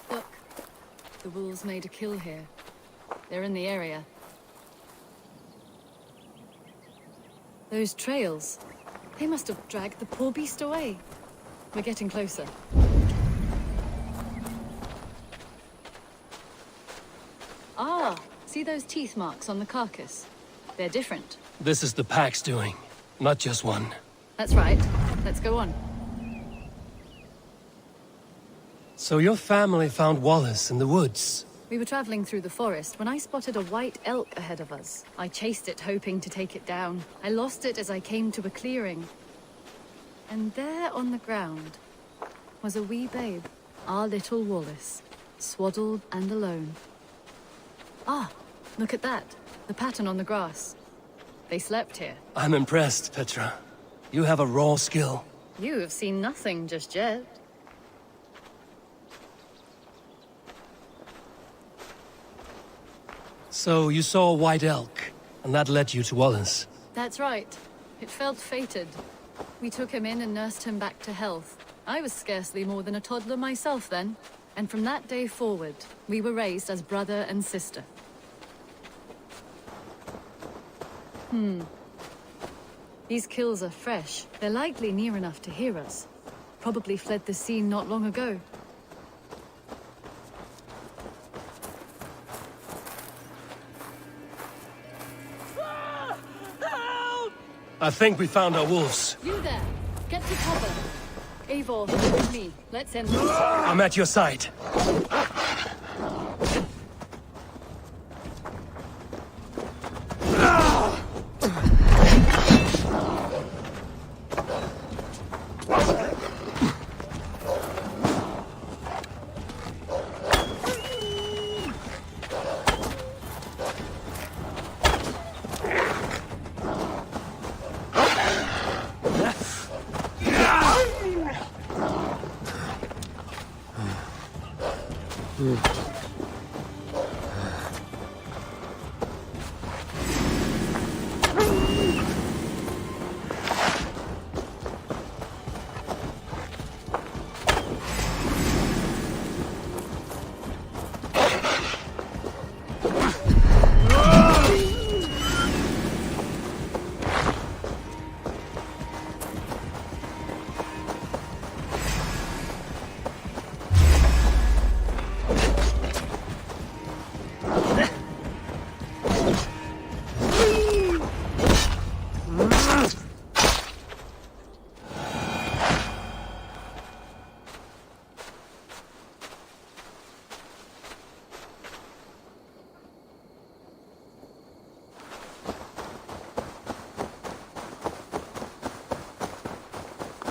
Look. The wolves made a kill here. They're in the area. Those trails. They must have dragged the poor beast away. We're getting closer. Ah, see those teeth marks on the carcass? They're different. This is the pack's doing, not just one. That's right. Let's go on. So your family found Wallace in the woods? We were traveling through the forest when I spotted a white elk ahead of us. I chased it, hoping to take it down. I lost it as I came to a clearing. And there on the ground was a wee babe, our little Wallace, swaddled and alone. Ah, look at that. The pattern on the grass. They slept here. I'm impressed, Petra. You have a raw skill. You have seen nothing just yet. So you saw a white elk, and that led you to Wallace. That's right. It felt fated. We took him in and nursed him back to health. I was scarcely more than a toddler myself then. And from that day forward, we were raised as brother and sister. These kills are fresh. They're likely near enough to hear us. Probably fled the scene not long ago. I think we found our wolves. You there! Get to cover! Eivor, with me. Let's end this. I'm at your side.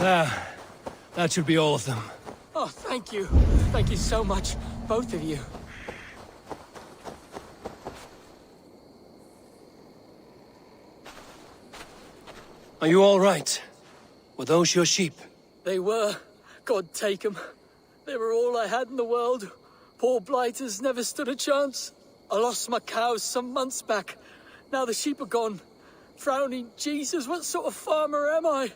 There. That should be all of them. Oh, thank you. Thank you so much, both of you. Are you all right? Were those your sheep? They were. God take them. They were all I had in the world. Poor blighters never stood a chance. I lost my cows some months back. Now the sheep are gone. Frowning Jesus, what sort of farmer am I?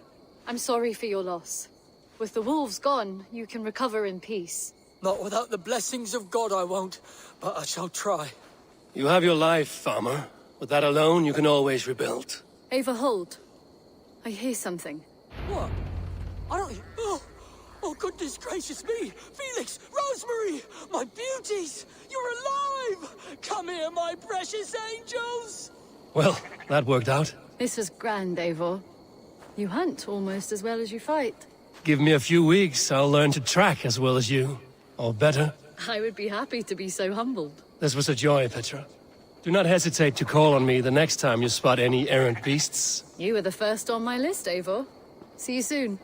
I'm sorry for your loss. With the wolves gone, you can recover in peace. Not without the blessings of God I won't, but I shall try. You have your life, farmer. With that alone, you can always rebuild. Ava, hold. I hear something. What? I don't... Oh, goodness gracious me! Felix! Rosemary! My beauties! You're alive! Come here, my precious angels! Well, that worked out. This was grand, Eivor. You hunt almost as well as you fight. Give me a few weeks, I'll learn to track as well as you. Or better. I would be happy to be so humbled. This was a joy, Petra. Do not hesitate to call on me the next time you spot any errant beasts. You were the first on my list, Eivor. See you soon.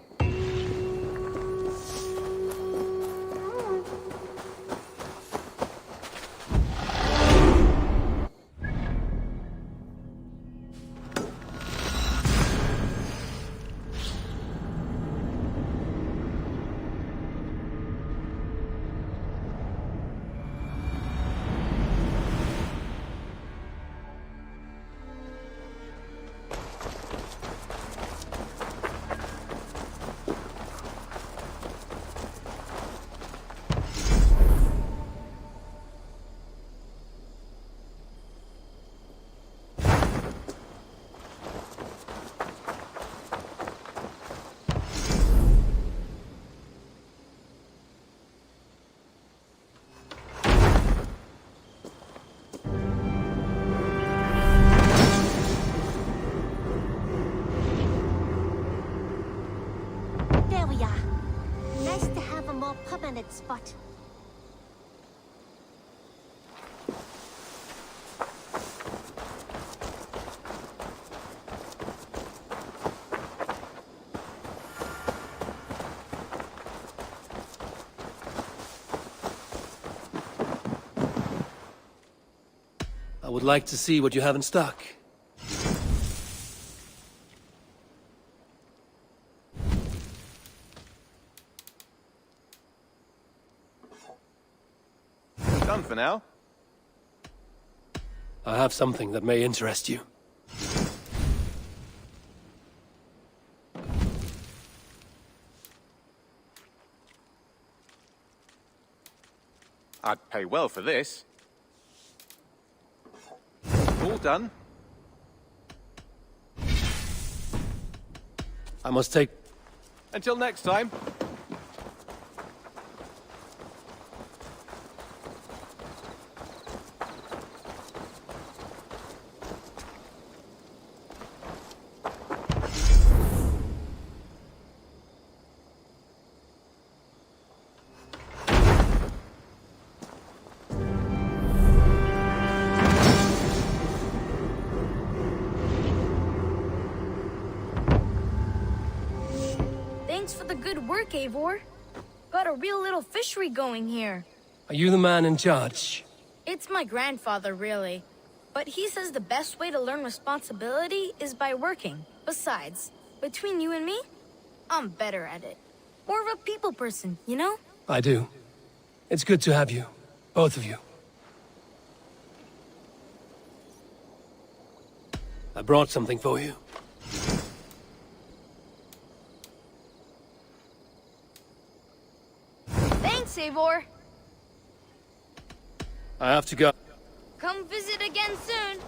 There we are. Nice to have a more permanent spot. I would like to see what you have in stock. Done for now. I have something that may interest you. I'd pay well for this. All done. I must take... Until next time. Thanks for the good work, Eivor. Got a real little fishery going here. Are you the man in charge? It's my grandfather, really. But he says the best way to learn responsibility is by working. Besides, between you and me, I'm better at it. More of a people person, you know? I do. It's good to have you. Both of you. I brought something for you. Thanks, Eivor. I have to go. Come visit again soon.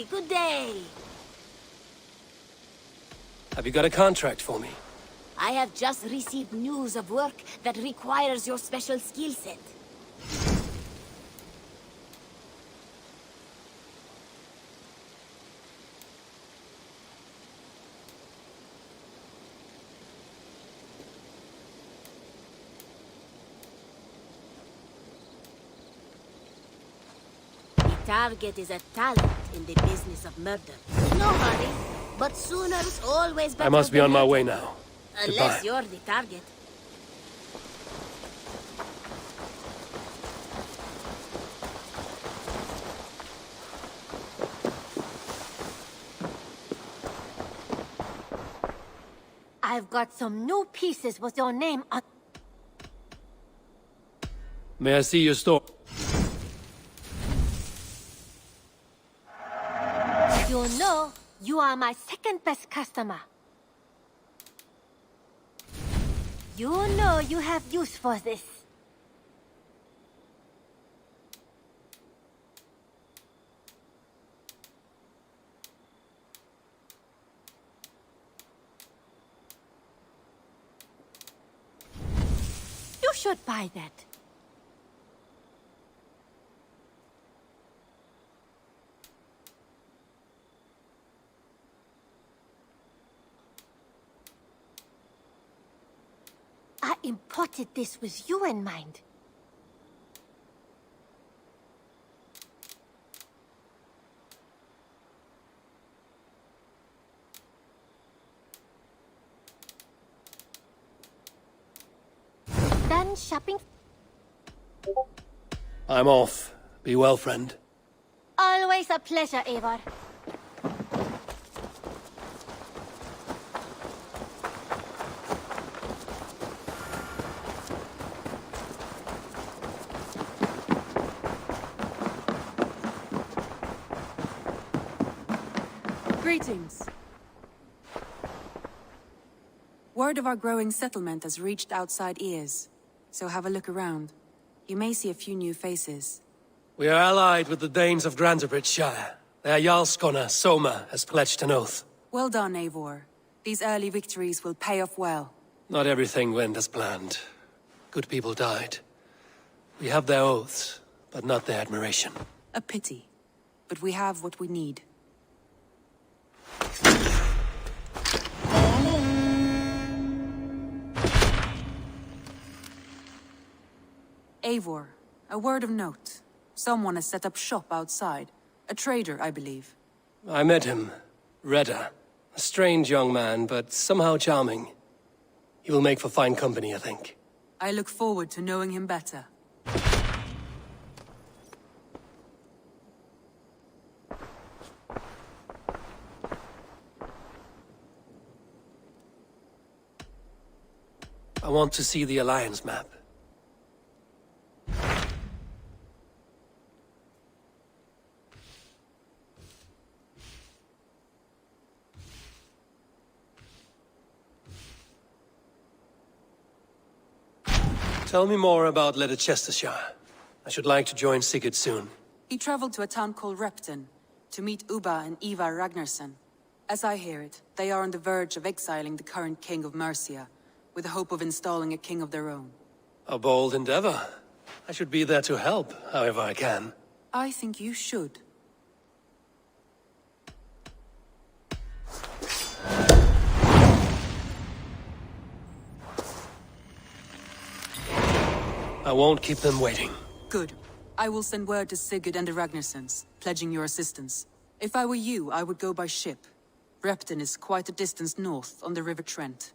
day, good day. Have you got a contract for me? I have just received news of work that requires your special skill set. The target is a talent in the business of murder. No hurry, but sooner's always better. I must be than on my later. way now. Unless Goodbye. you're the target. I've got some new pieces with your name on. May I see your store? You know, you are my second best customer. You know you have use for this. You should buy that. I imported this with you in mind. Done shopping? I'm off. Be well, friend. Always a pleasure, Eivor. Greetings. Word of our growing settlement has reached outside ears, so have a look around. You may see a few new faces. We are allied with the Danes of Shire. Their Jarl Skona, Soma, has pledged an oath. Well done, Eivor. These early victories will pay off well. Not everything went as planned. Good people died. We have their oaths, but not their admiration. A pity. But we have what we need. Eivor, a word of note. Someone has set up shop outside. A trader, I believe. I met him. Redda. A strange young man, but somehow charming. He will make for fine company, I think. I look forward to knowing him better. I want to see the Alliance map. Tell me more about Leicestershire. I should like to join Sigurd soon. He traveled to a town called Repton to meet Ubba and Ivar Ragnarsson. As I hear it, they are on the verge of exiling the current king of Mercia, with the hope of installing a king of their own. A bold endeavor. I should be there to help, however I can. I think you should. I won't keep them waiting. Good. I will send word to Sigurd and the Ragnarssons, pledging your assistance. If I were you, I would go by ship. Repton is quite a distance north on the River Trent.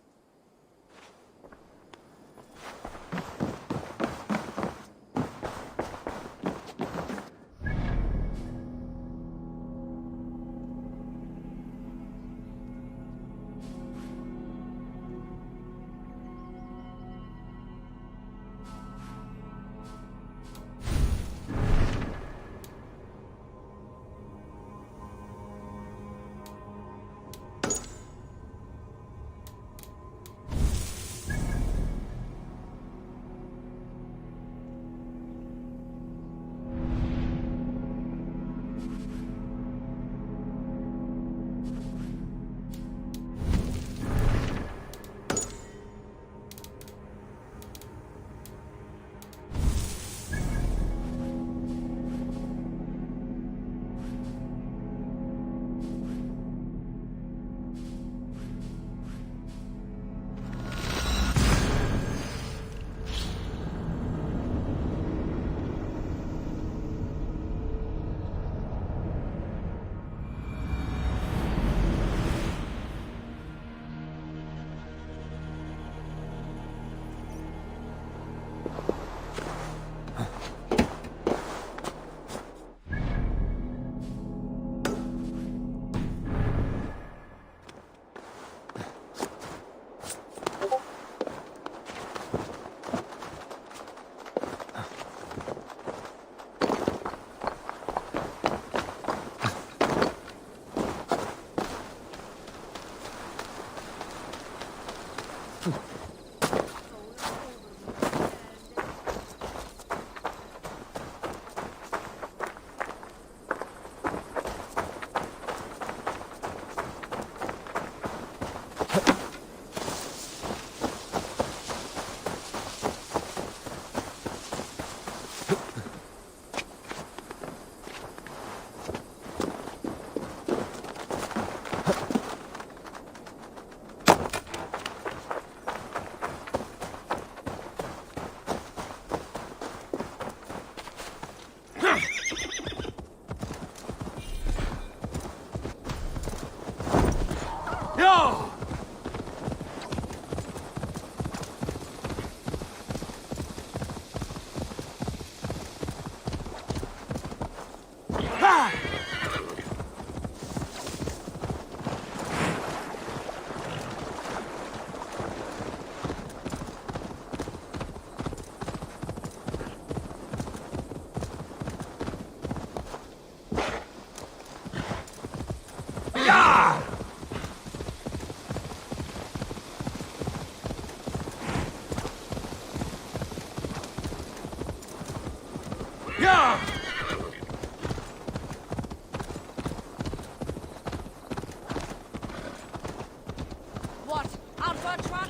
What? Out for a trot?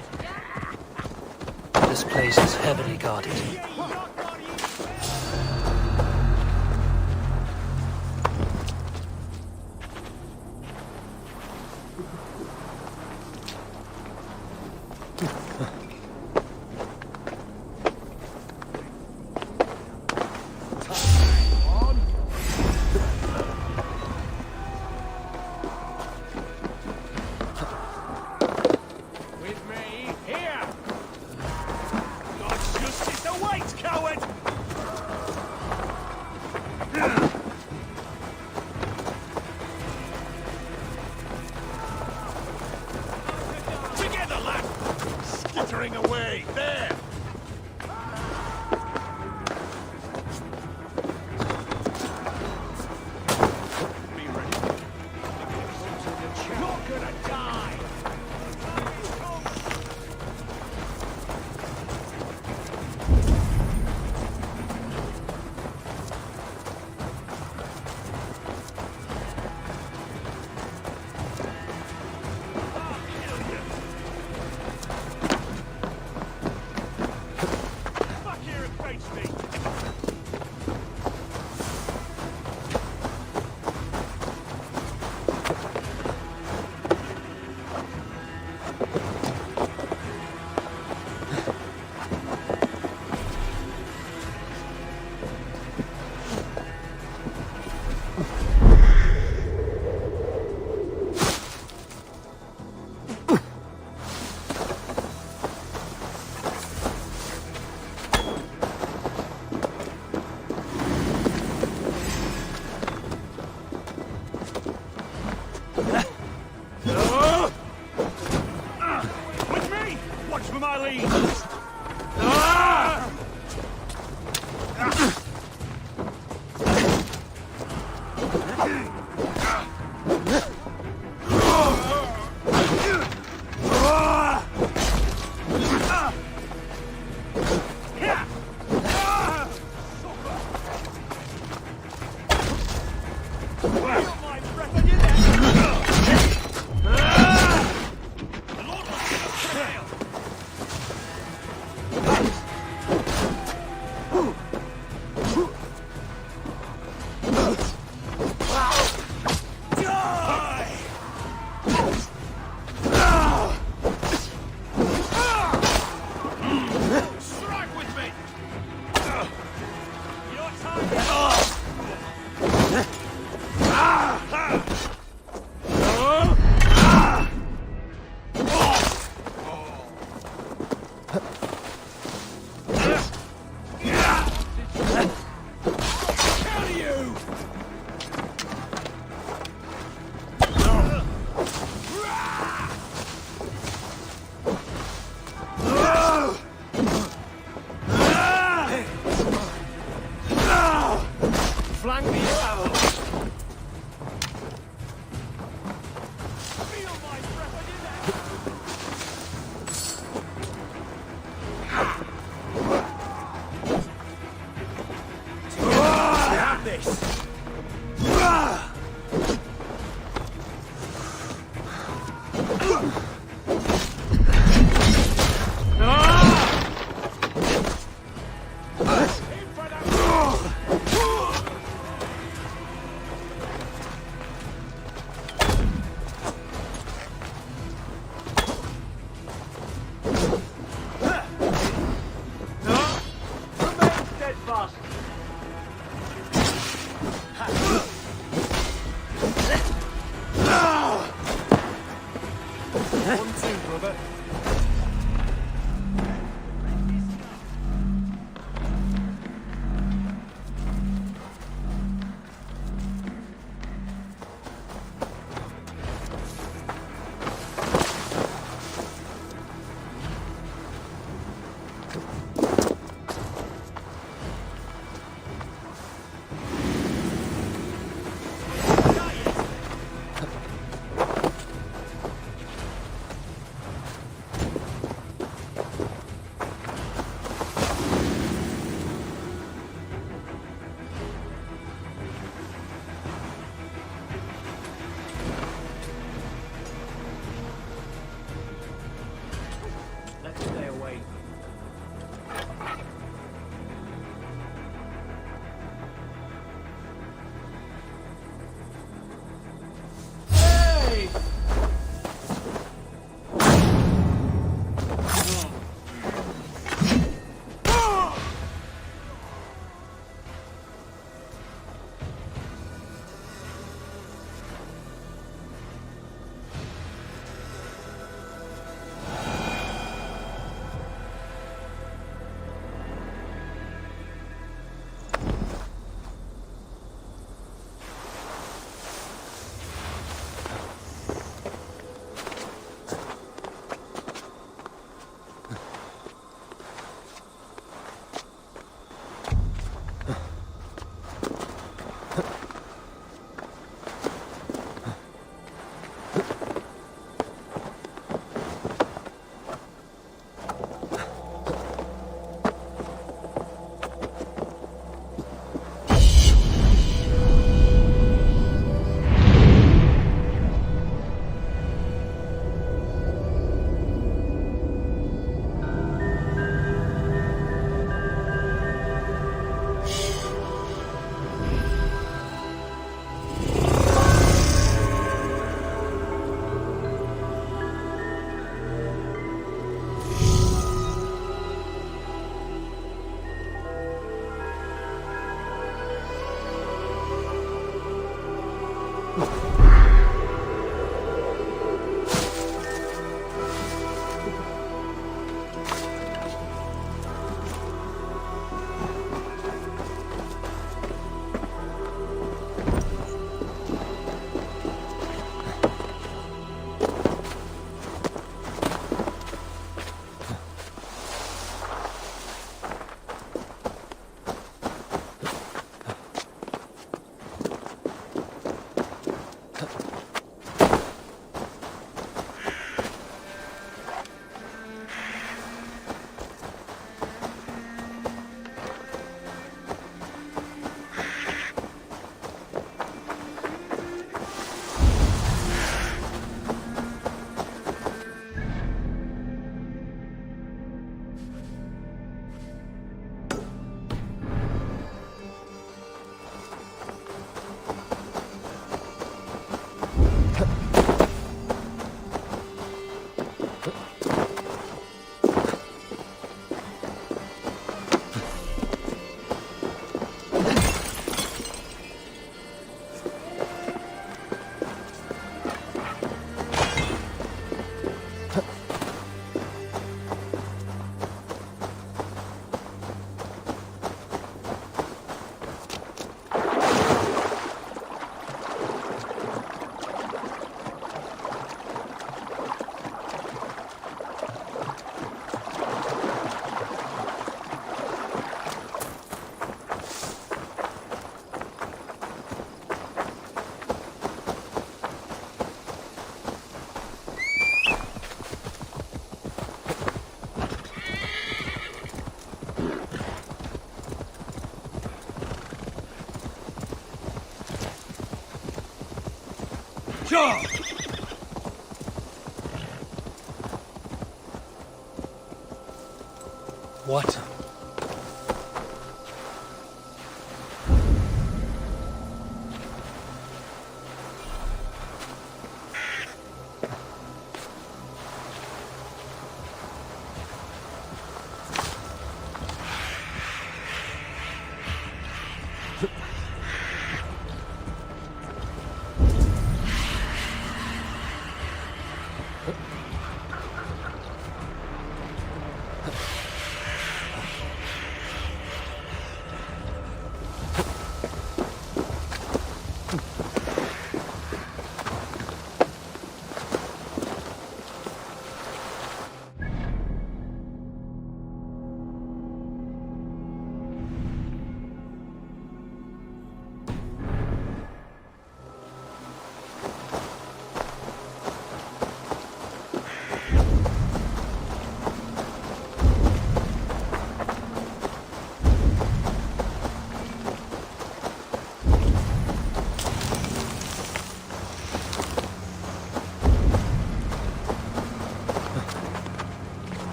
This place is heavily guarded. With me, here! God's justice awaits, coward! Together, lad! Skittering away, there! Be ready. You're gonna die! Fuck here and face me! With me! Watch for my lead! too, brother. Let's stay away. Hey! Sure! What?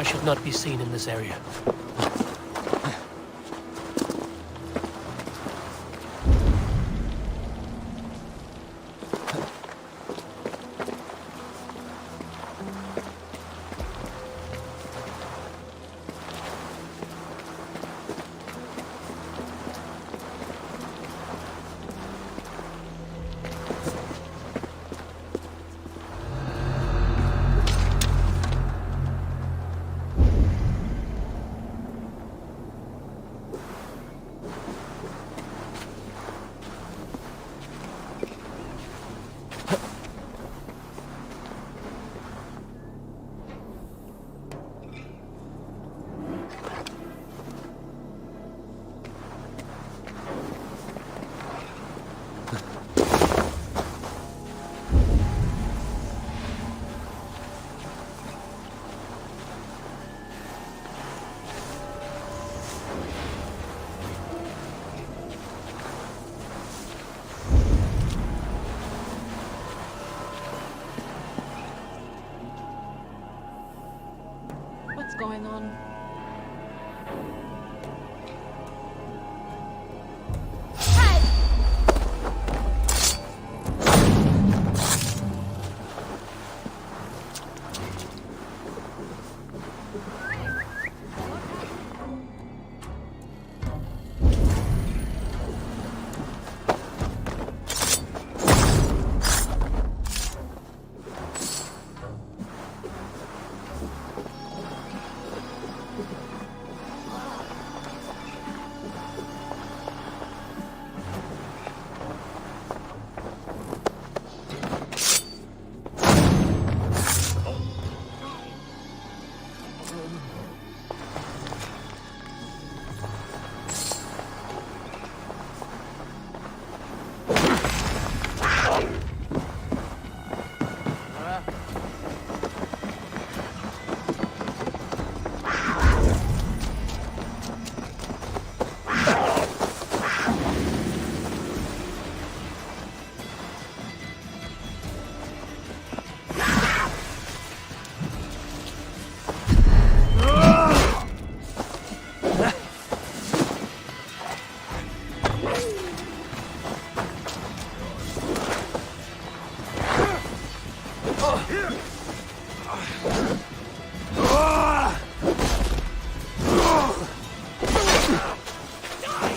I should not be seen in this area. What's going on?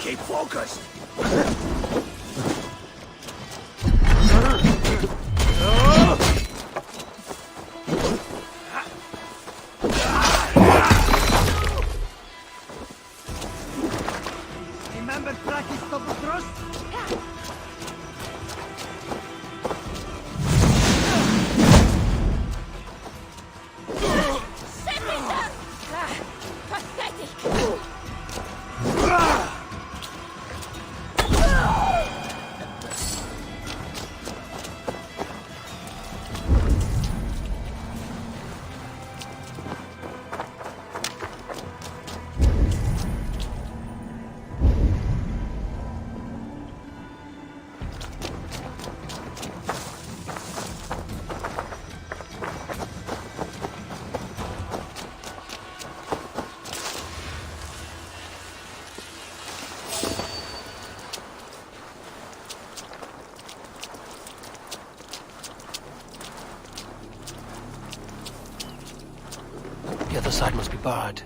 Keep focused! Remember practice double thrust? The other side must be barred.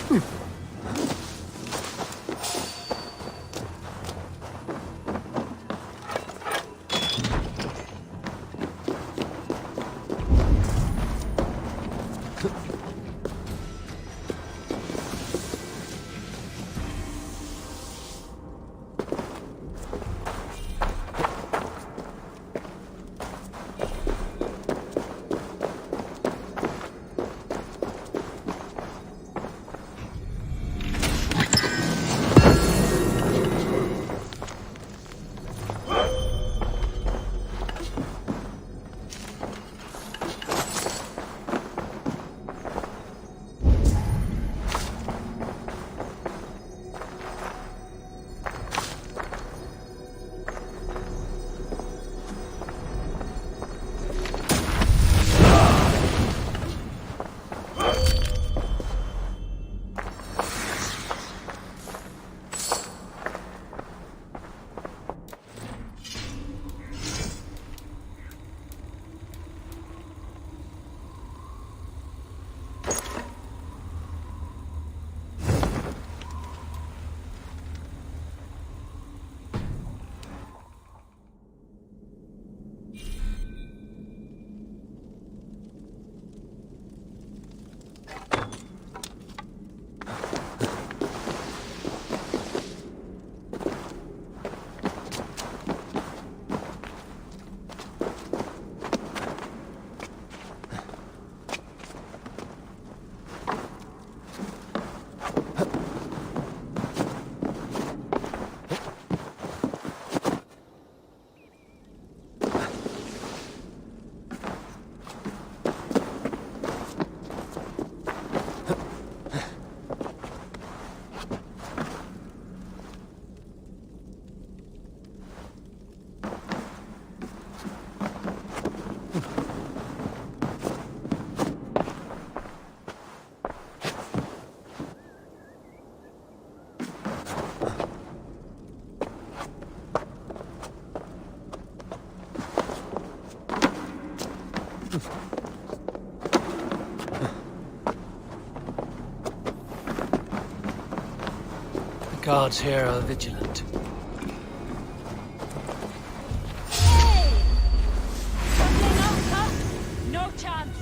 The guards here are vigilant. No chance.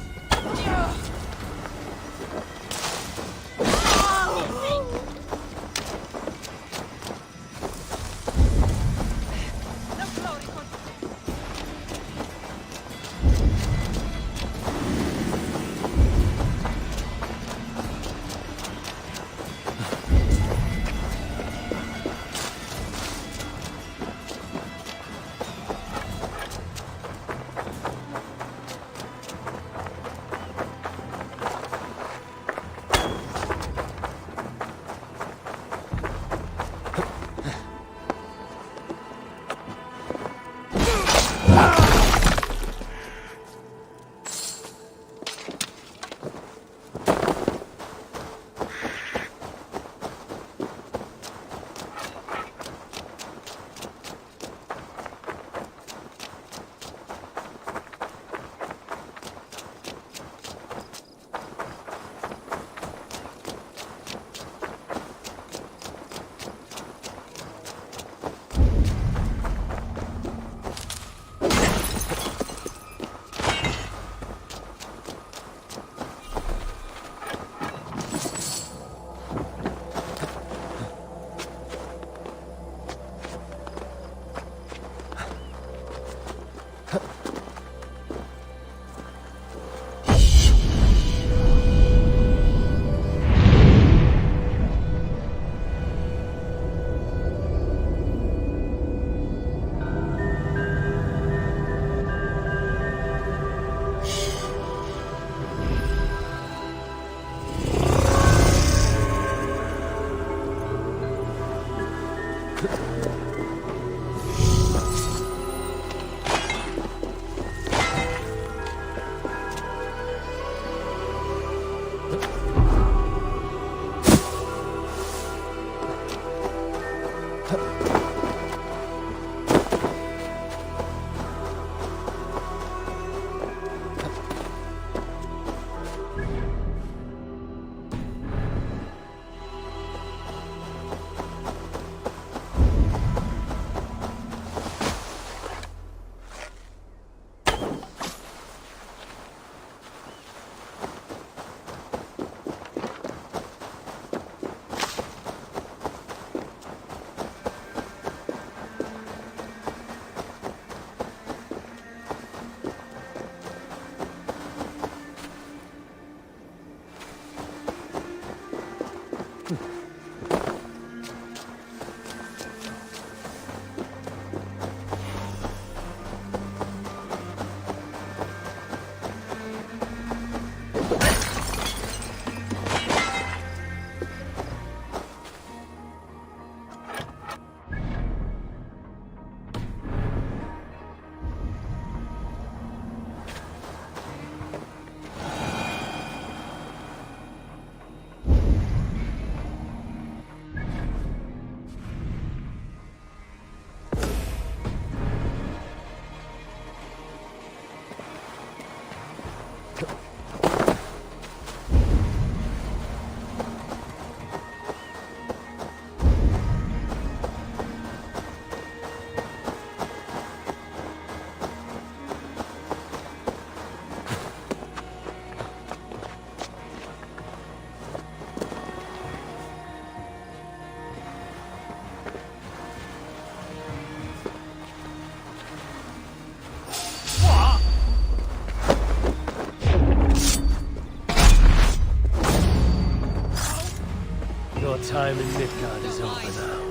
Your time in Midgard is over now.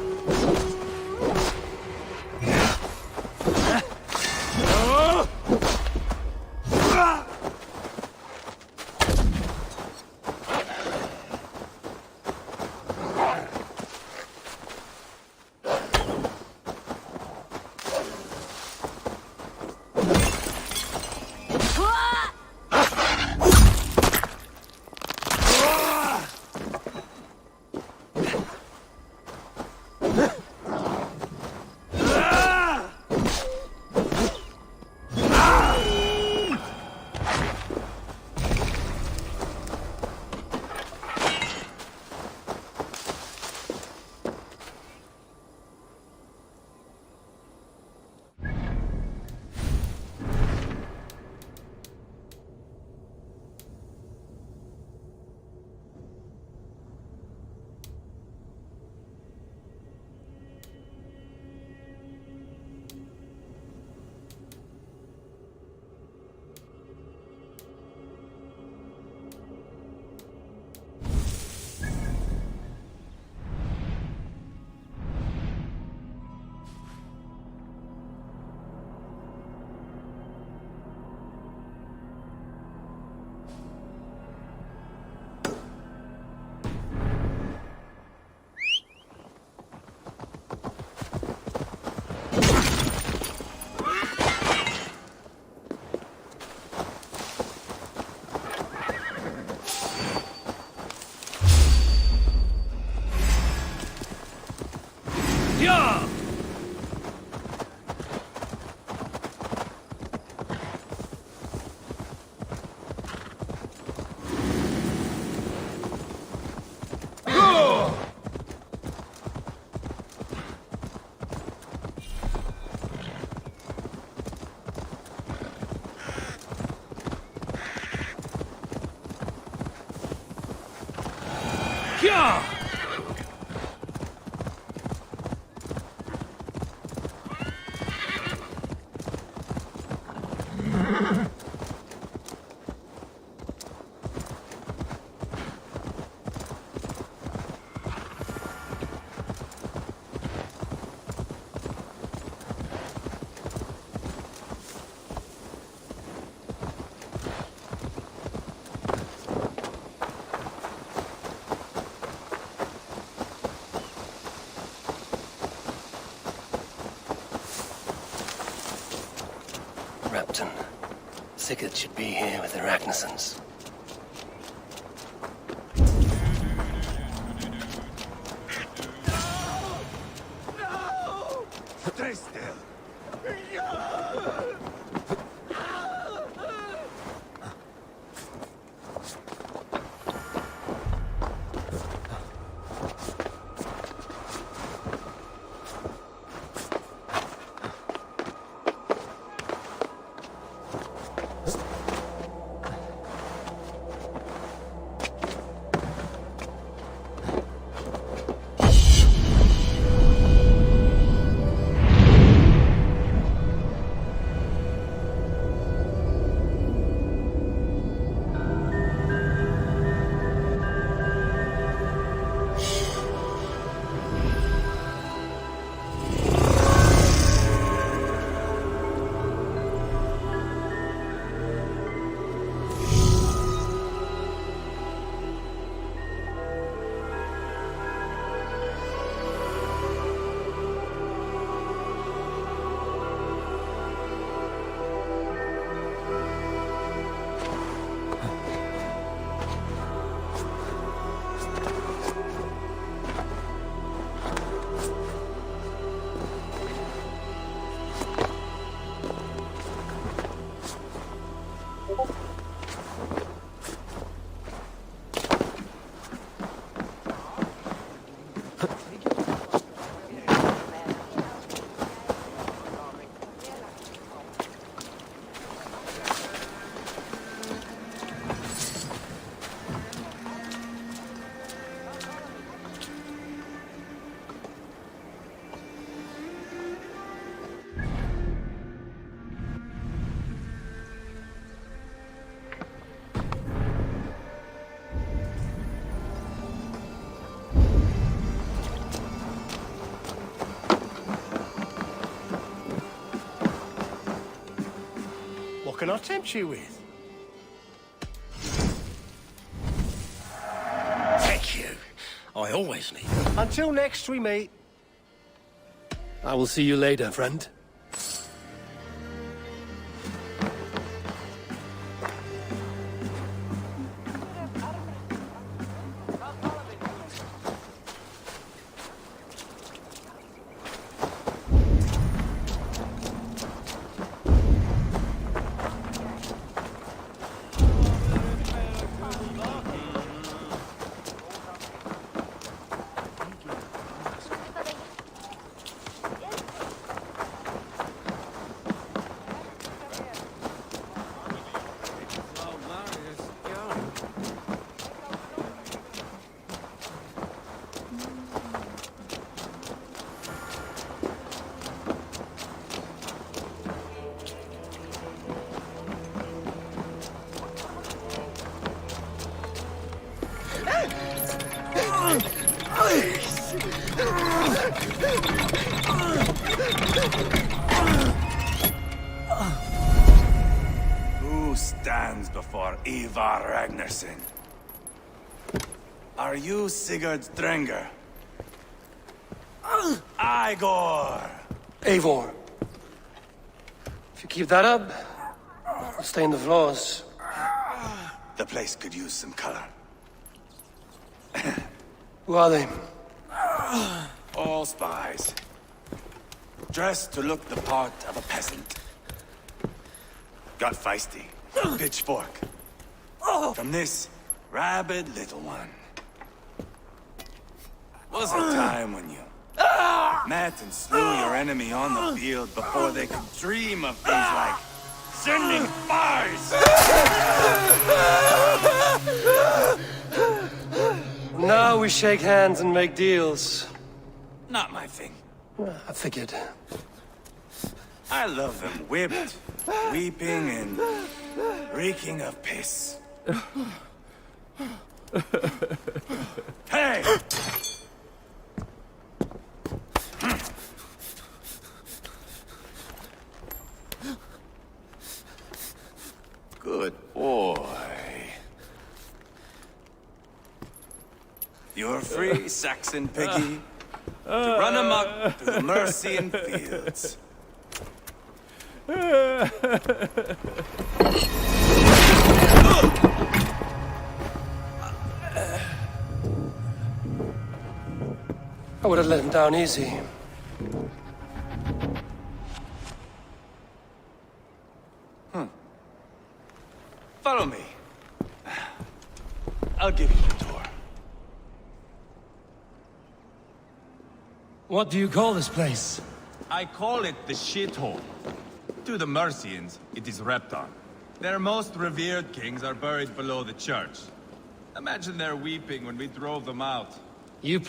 Repton. Sigurd should be here with the Ragnarsons. Stay still. can I tempt you with? Thank you. I always need them. Until next we meet. I will see you later, friend. Who stands before Ivar Ragnarsson? Are you Sigurd Drenger? Igor! Eivor. If you keep that up, I'll stay in the floors. The place could use some color. Who are they? All spies. Dressed to look the part of a peasant. Got feisty. Pitchfork. From this rabid little one. Was a time when you met and slew your enemy on the field before they could dream of things like sending spies! Now we shake hands and make deals. Not my thing. I figured. I love them whipped, weeping, and reeking of piss. Hey! Good boy. You're free, Saxon piggy, to run amok through the Mercian fields. I would have let him down easy. Follow me. I'll give you the tour. What do you call this place? I call it the shithole. To the Mercians, it is Repton. Their most revered kings are buried below the church. Imagine their weeping when we drove them out. You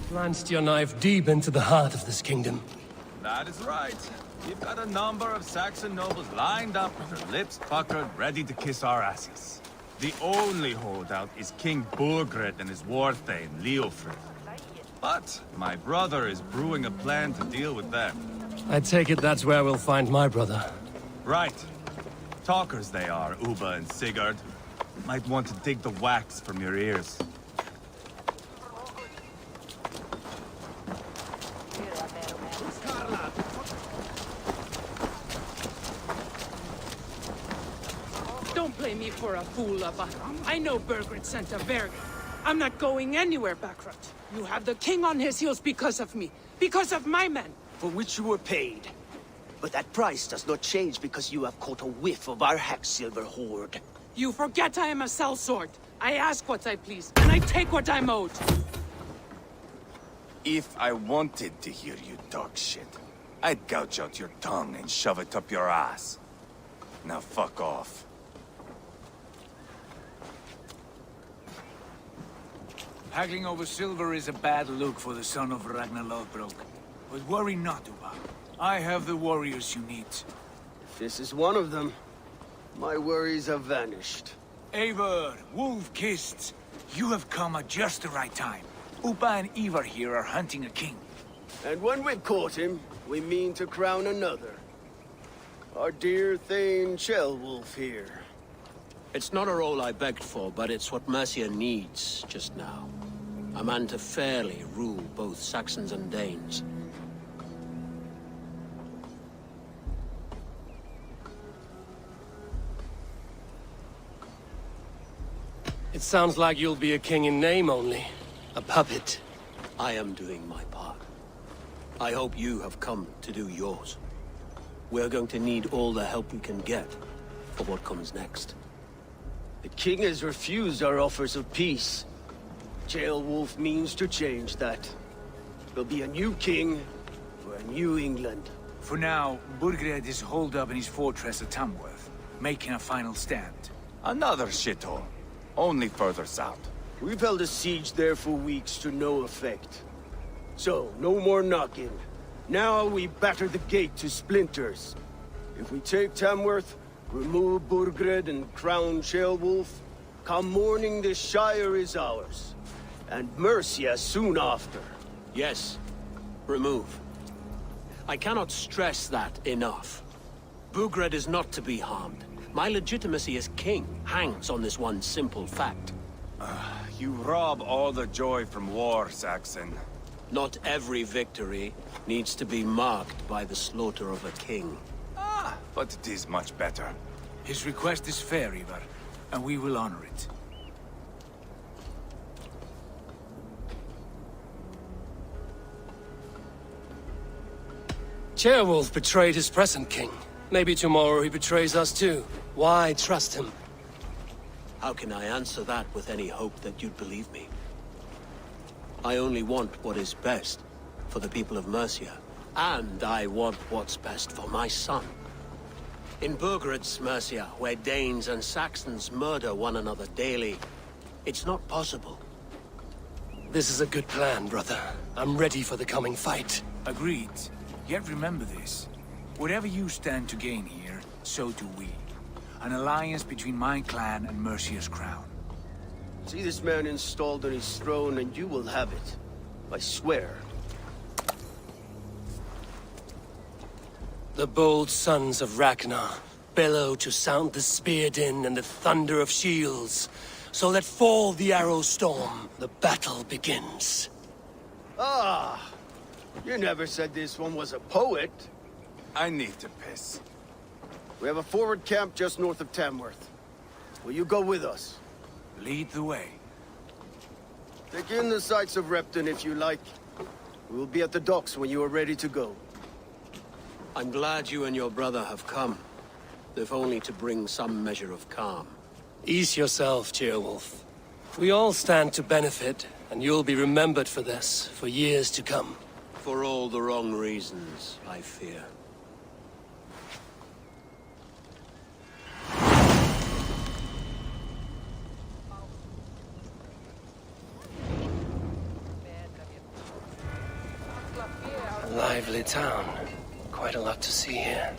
plunged your knife deep into the heart of this kingdom. That is right. We've got a number of Saxon nobles lined up with their lips puckered, ready to kiss our asses. The only holdout is King Burgred and his war thane, Leofrid. But my brother is brewing a plan to deal with them. I take it that's where we'll find my brother. Right. Talkers they are, Uba and Sigurd. Might want to dig the wax from your ears. Don't play me for a fool, Abba. I know Burgred sent a Vergen. I'm not going anywhere, Backrot. You have the king on his heels because of me. Because of my men. For which you were paid. But that price does not change because you have caught a whiff of our Hacksilver hoard. You forget I am a sellsword. I ask what I please, and I take what I'm owed. If I wanted to hear you talk shit, I'd gouge out your tongue and shove it up your ass. Now fuck off. Haggling over silver is a bad look for the son of Ragnar Lothbrok. But worry not, Uba. I have the warriors you need. If this is one of them, my worries have vanished. Eivor, Wolf-Kissed, you have come at just the right time. Uba and Ivar here are hunting a king. And when we've caught him, we mean to crown another. Our dear Thane Shellwolf here. It's not a role I begged for, but it's what Mercia needs just now. A man to fairly rule both Saxons and Danes. It sounds like you'll be a king in name only. A puppet. I am doing my part. I hope you have come to do yours. We're going to need all the help we can get for what comes next. The king has refused our offers of peace. Jailwolf means to change that. There'll be a new king for a new England. For now, Burgred is holed up in his fortress at Tamworth, making a final stand. Another shithole. Only further south. We've held a siege there for weeks to no effect. So, no more knocking. Now we batter the gate to splinters. If we take Tamworth, remove Burgred and crown Shellwolf, come morning the Shire is ours. And Mercia soon after. Yes, remove. I cannot stress that enough. Burgred is not to be harmed. My legitimacy as king hangs on this one simple fact. You rob all the joy from war, Saxon. Not every victory needs to be marked by the slaughter of a king. But it is much better. His request is fair, Ivar, and we will honor it. Chairwolf betrayed his present king. Maybe tomorrow he betrays us too. Why trust him? How can I answer that with any hope that you'd believe me? I only want what is best for the people of Mercia. And I want what's best for my son. In Burgred's Mercia, where Danes and Saxons murder one another daily, it's not possible. This is a good plan, brother. I'm ready for the coming fight. Agreed. Yet remember this. Whatever you stand to gain here, so do we. An alliance between my clan and Mercia's crown. See this man installed on his throne and you will have it. I swear. The bold sons of Ragnar bellow to sound the spear din and the thunder of shields. So let fall the arrow storm. The battle begins. Ah! You never said this one was a poet. I need to piss. We have a forward camp just north of Tamworth. Will you go with us? Lead the way. Take in the sights of Repton if you like. We will be at the docks when you are ready to go. I'm glad you and your brother have come, if only to bring some measure of calm. Ease yourself, Chairwolf. We all stand to benefit, and you'll be remembered for this, for years to come. For all the wrong reasons, I fear. A lively town. Quite a lot to see here.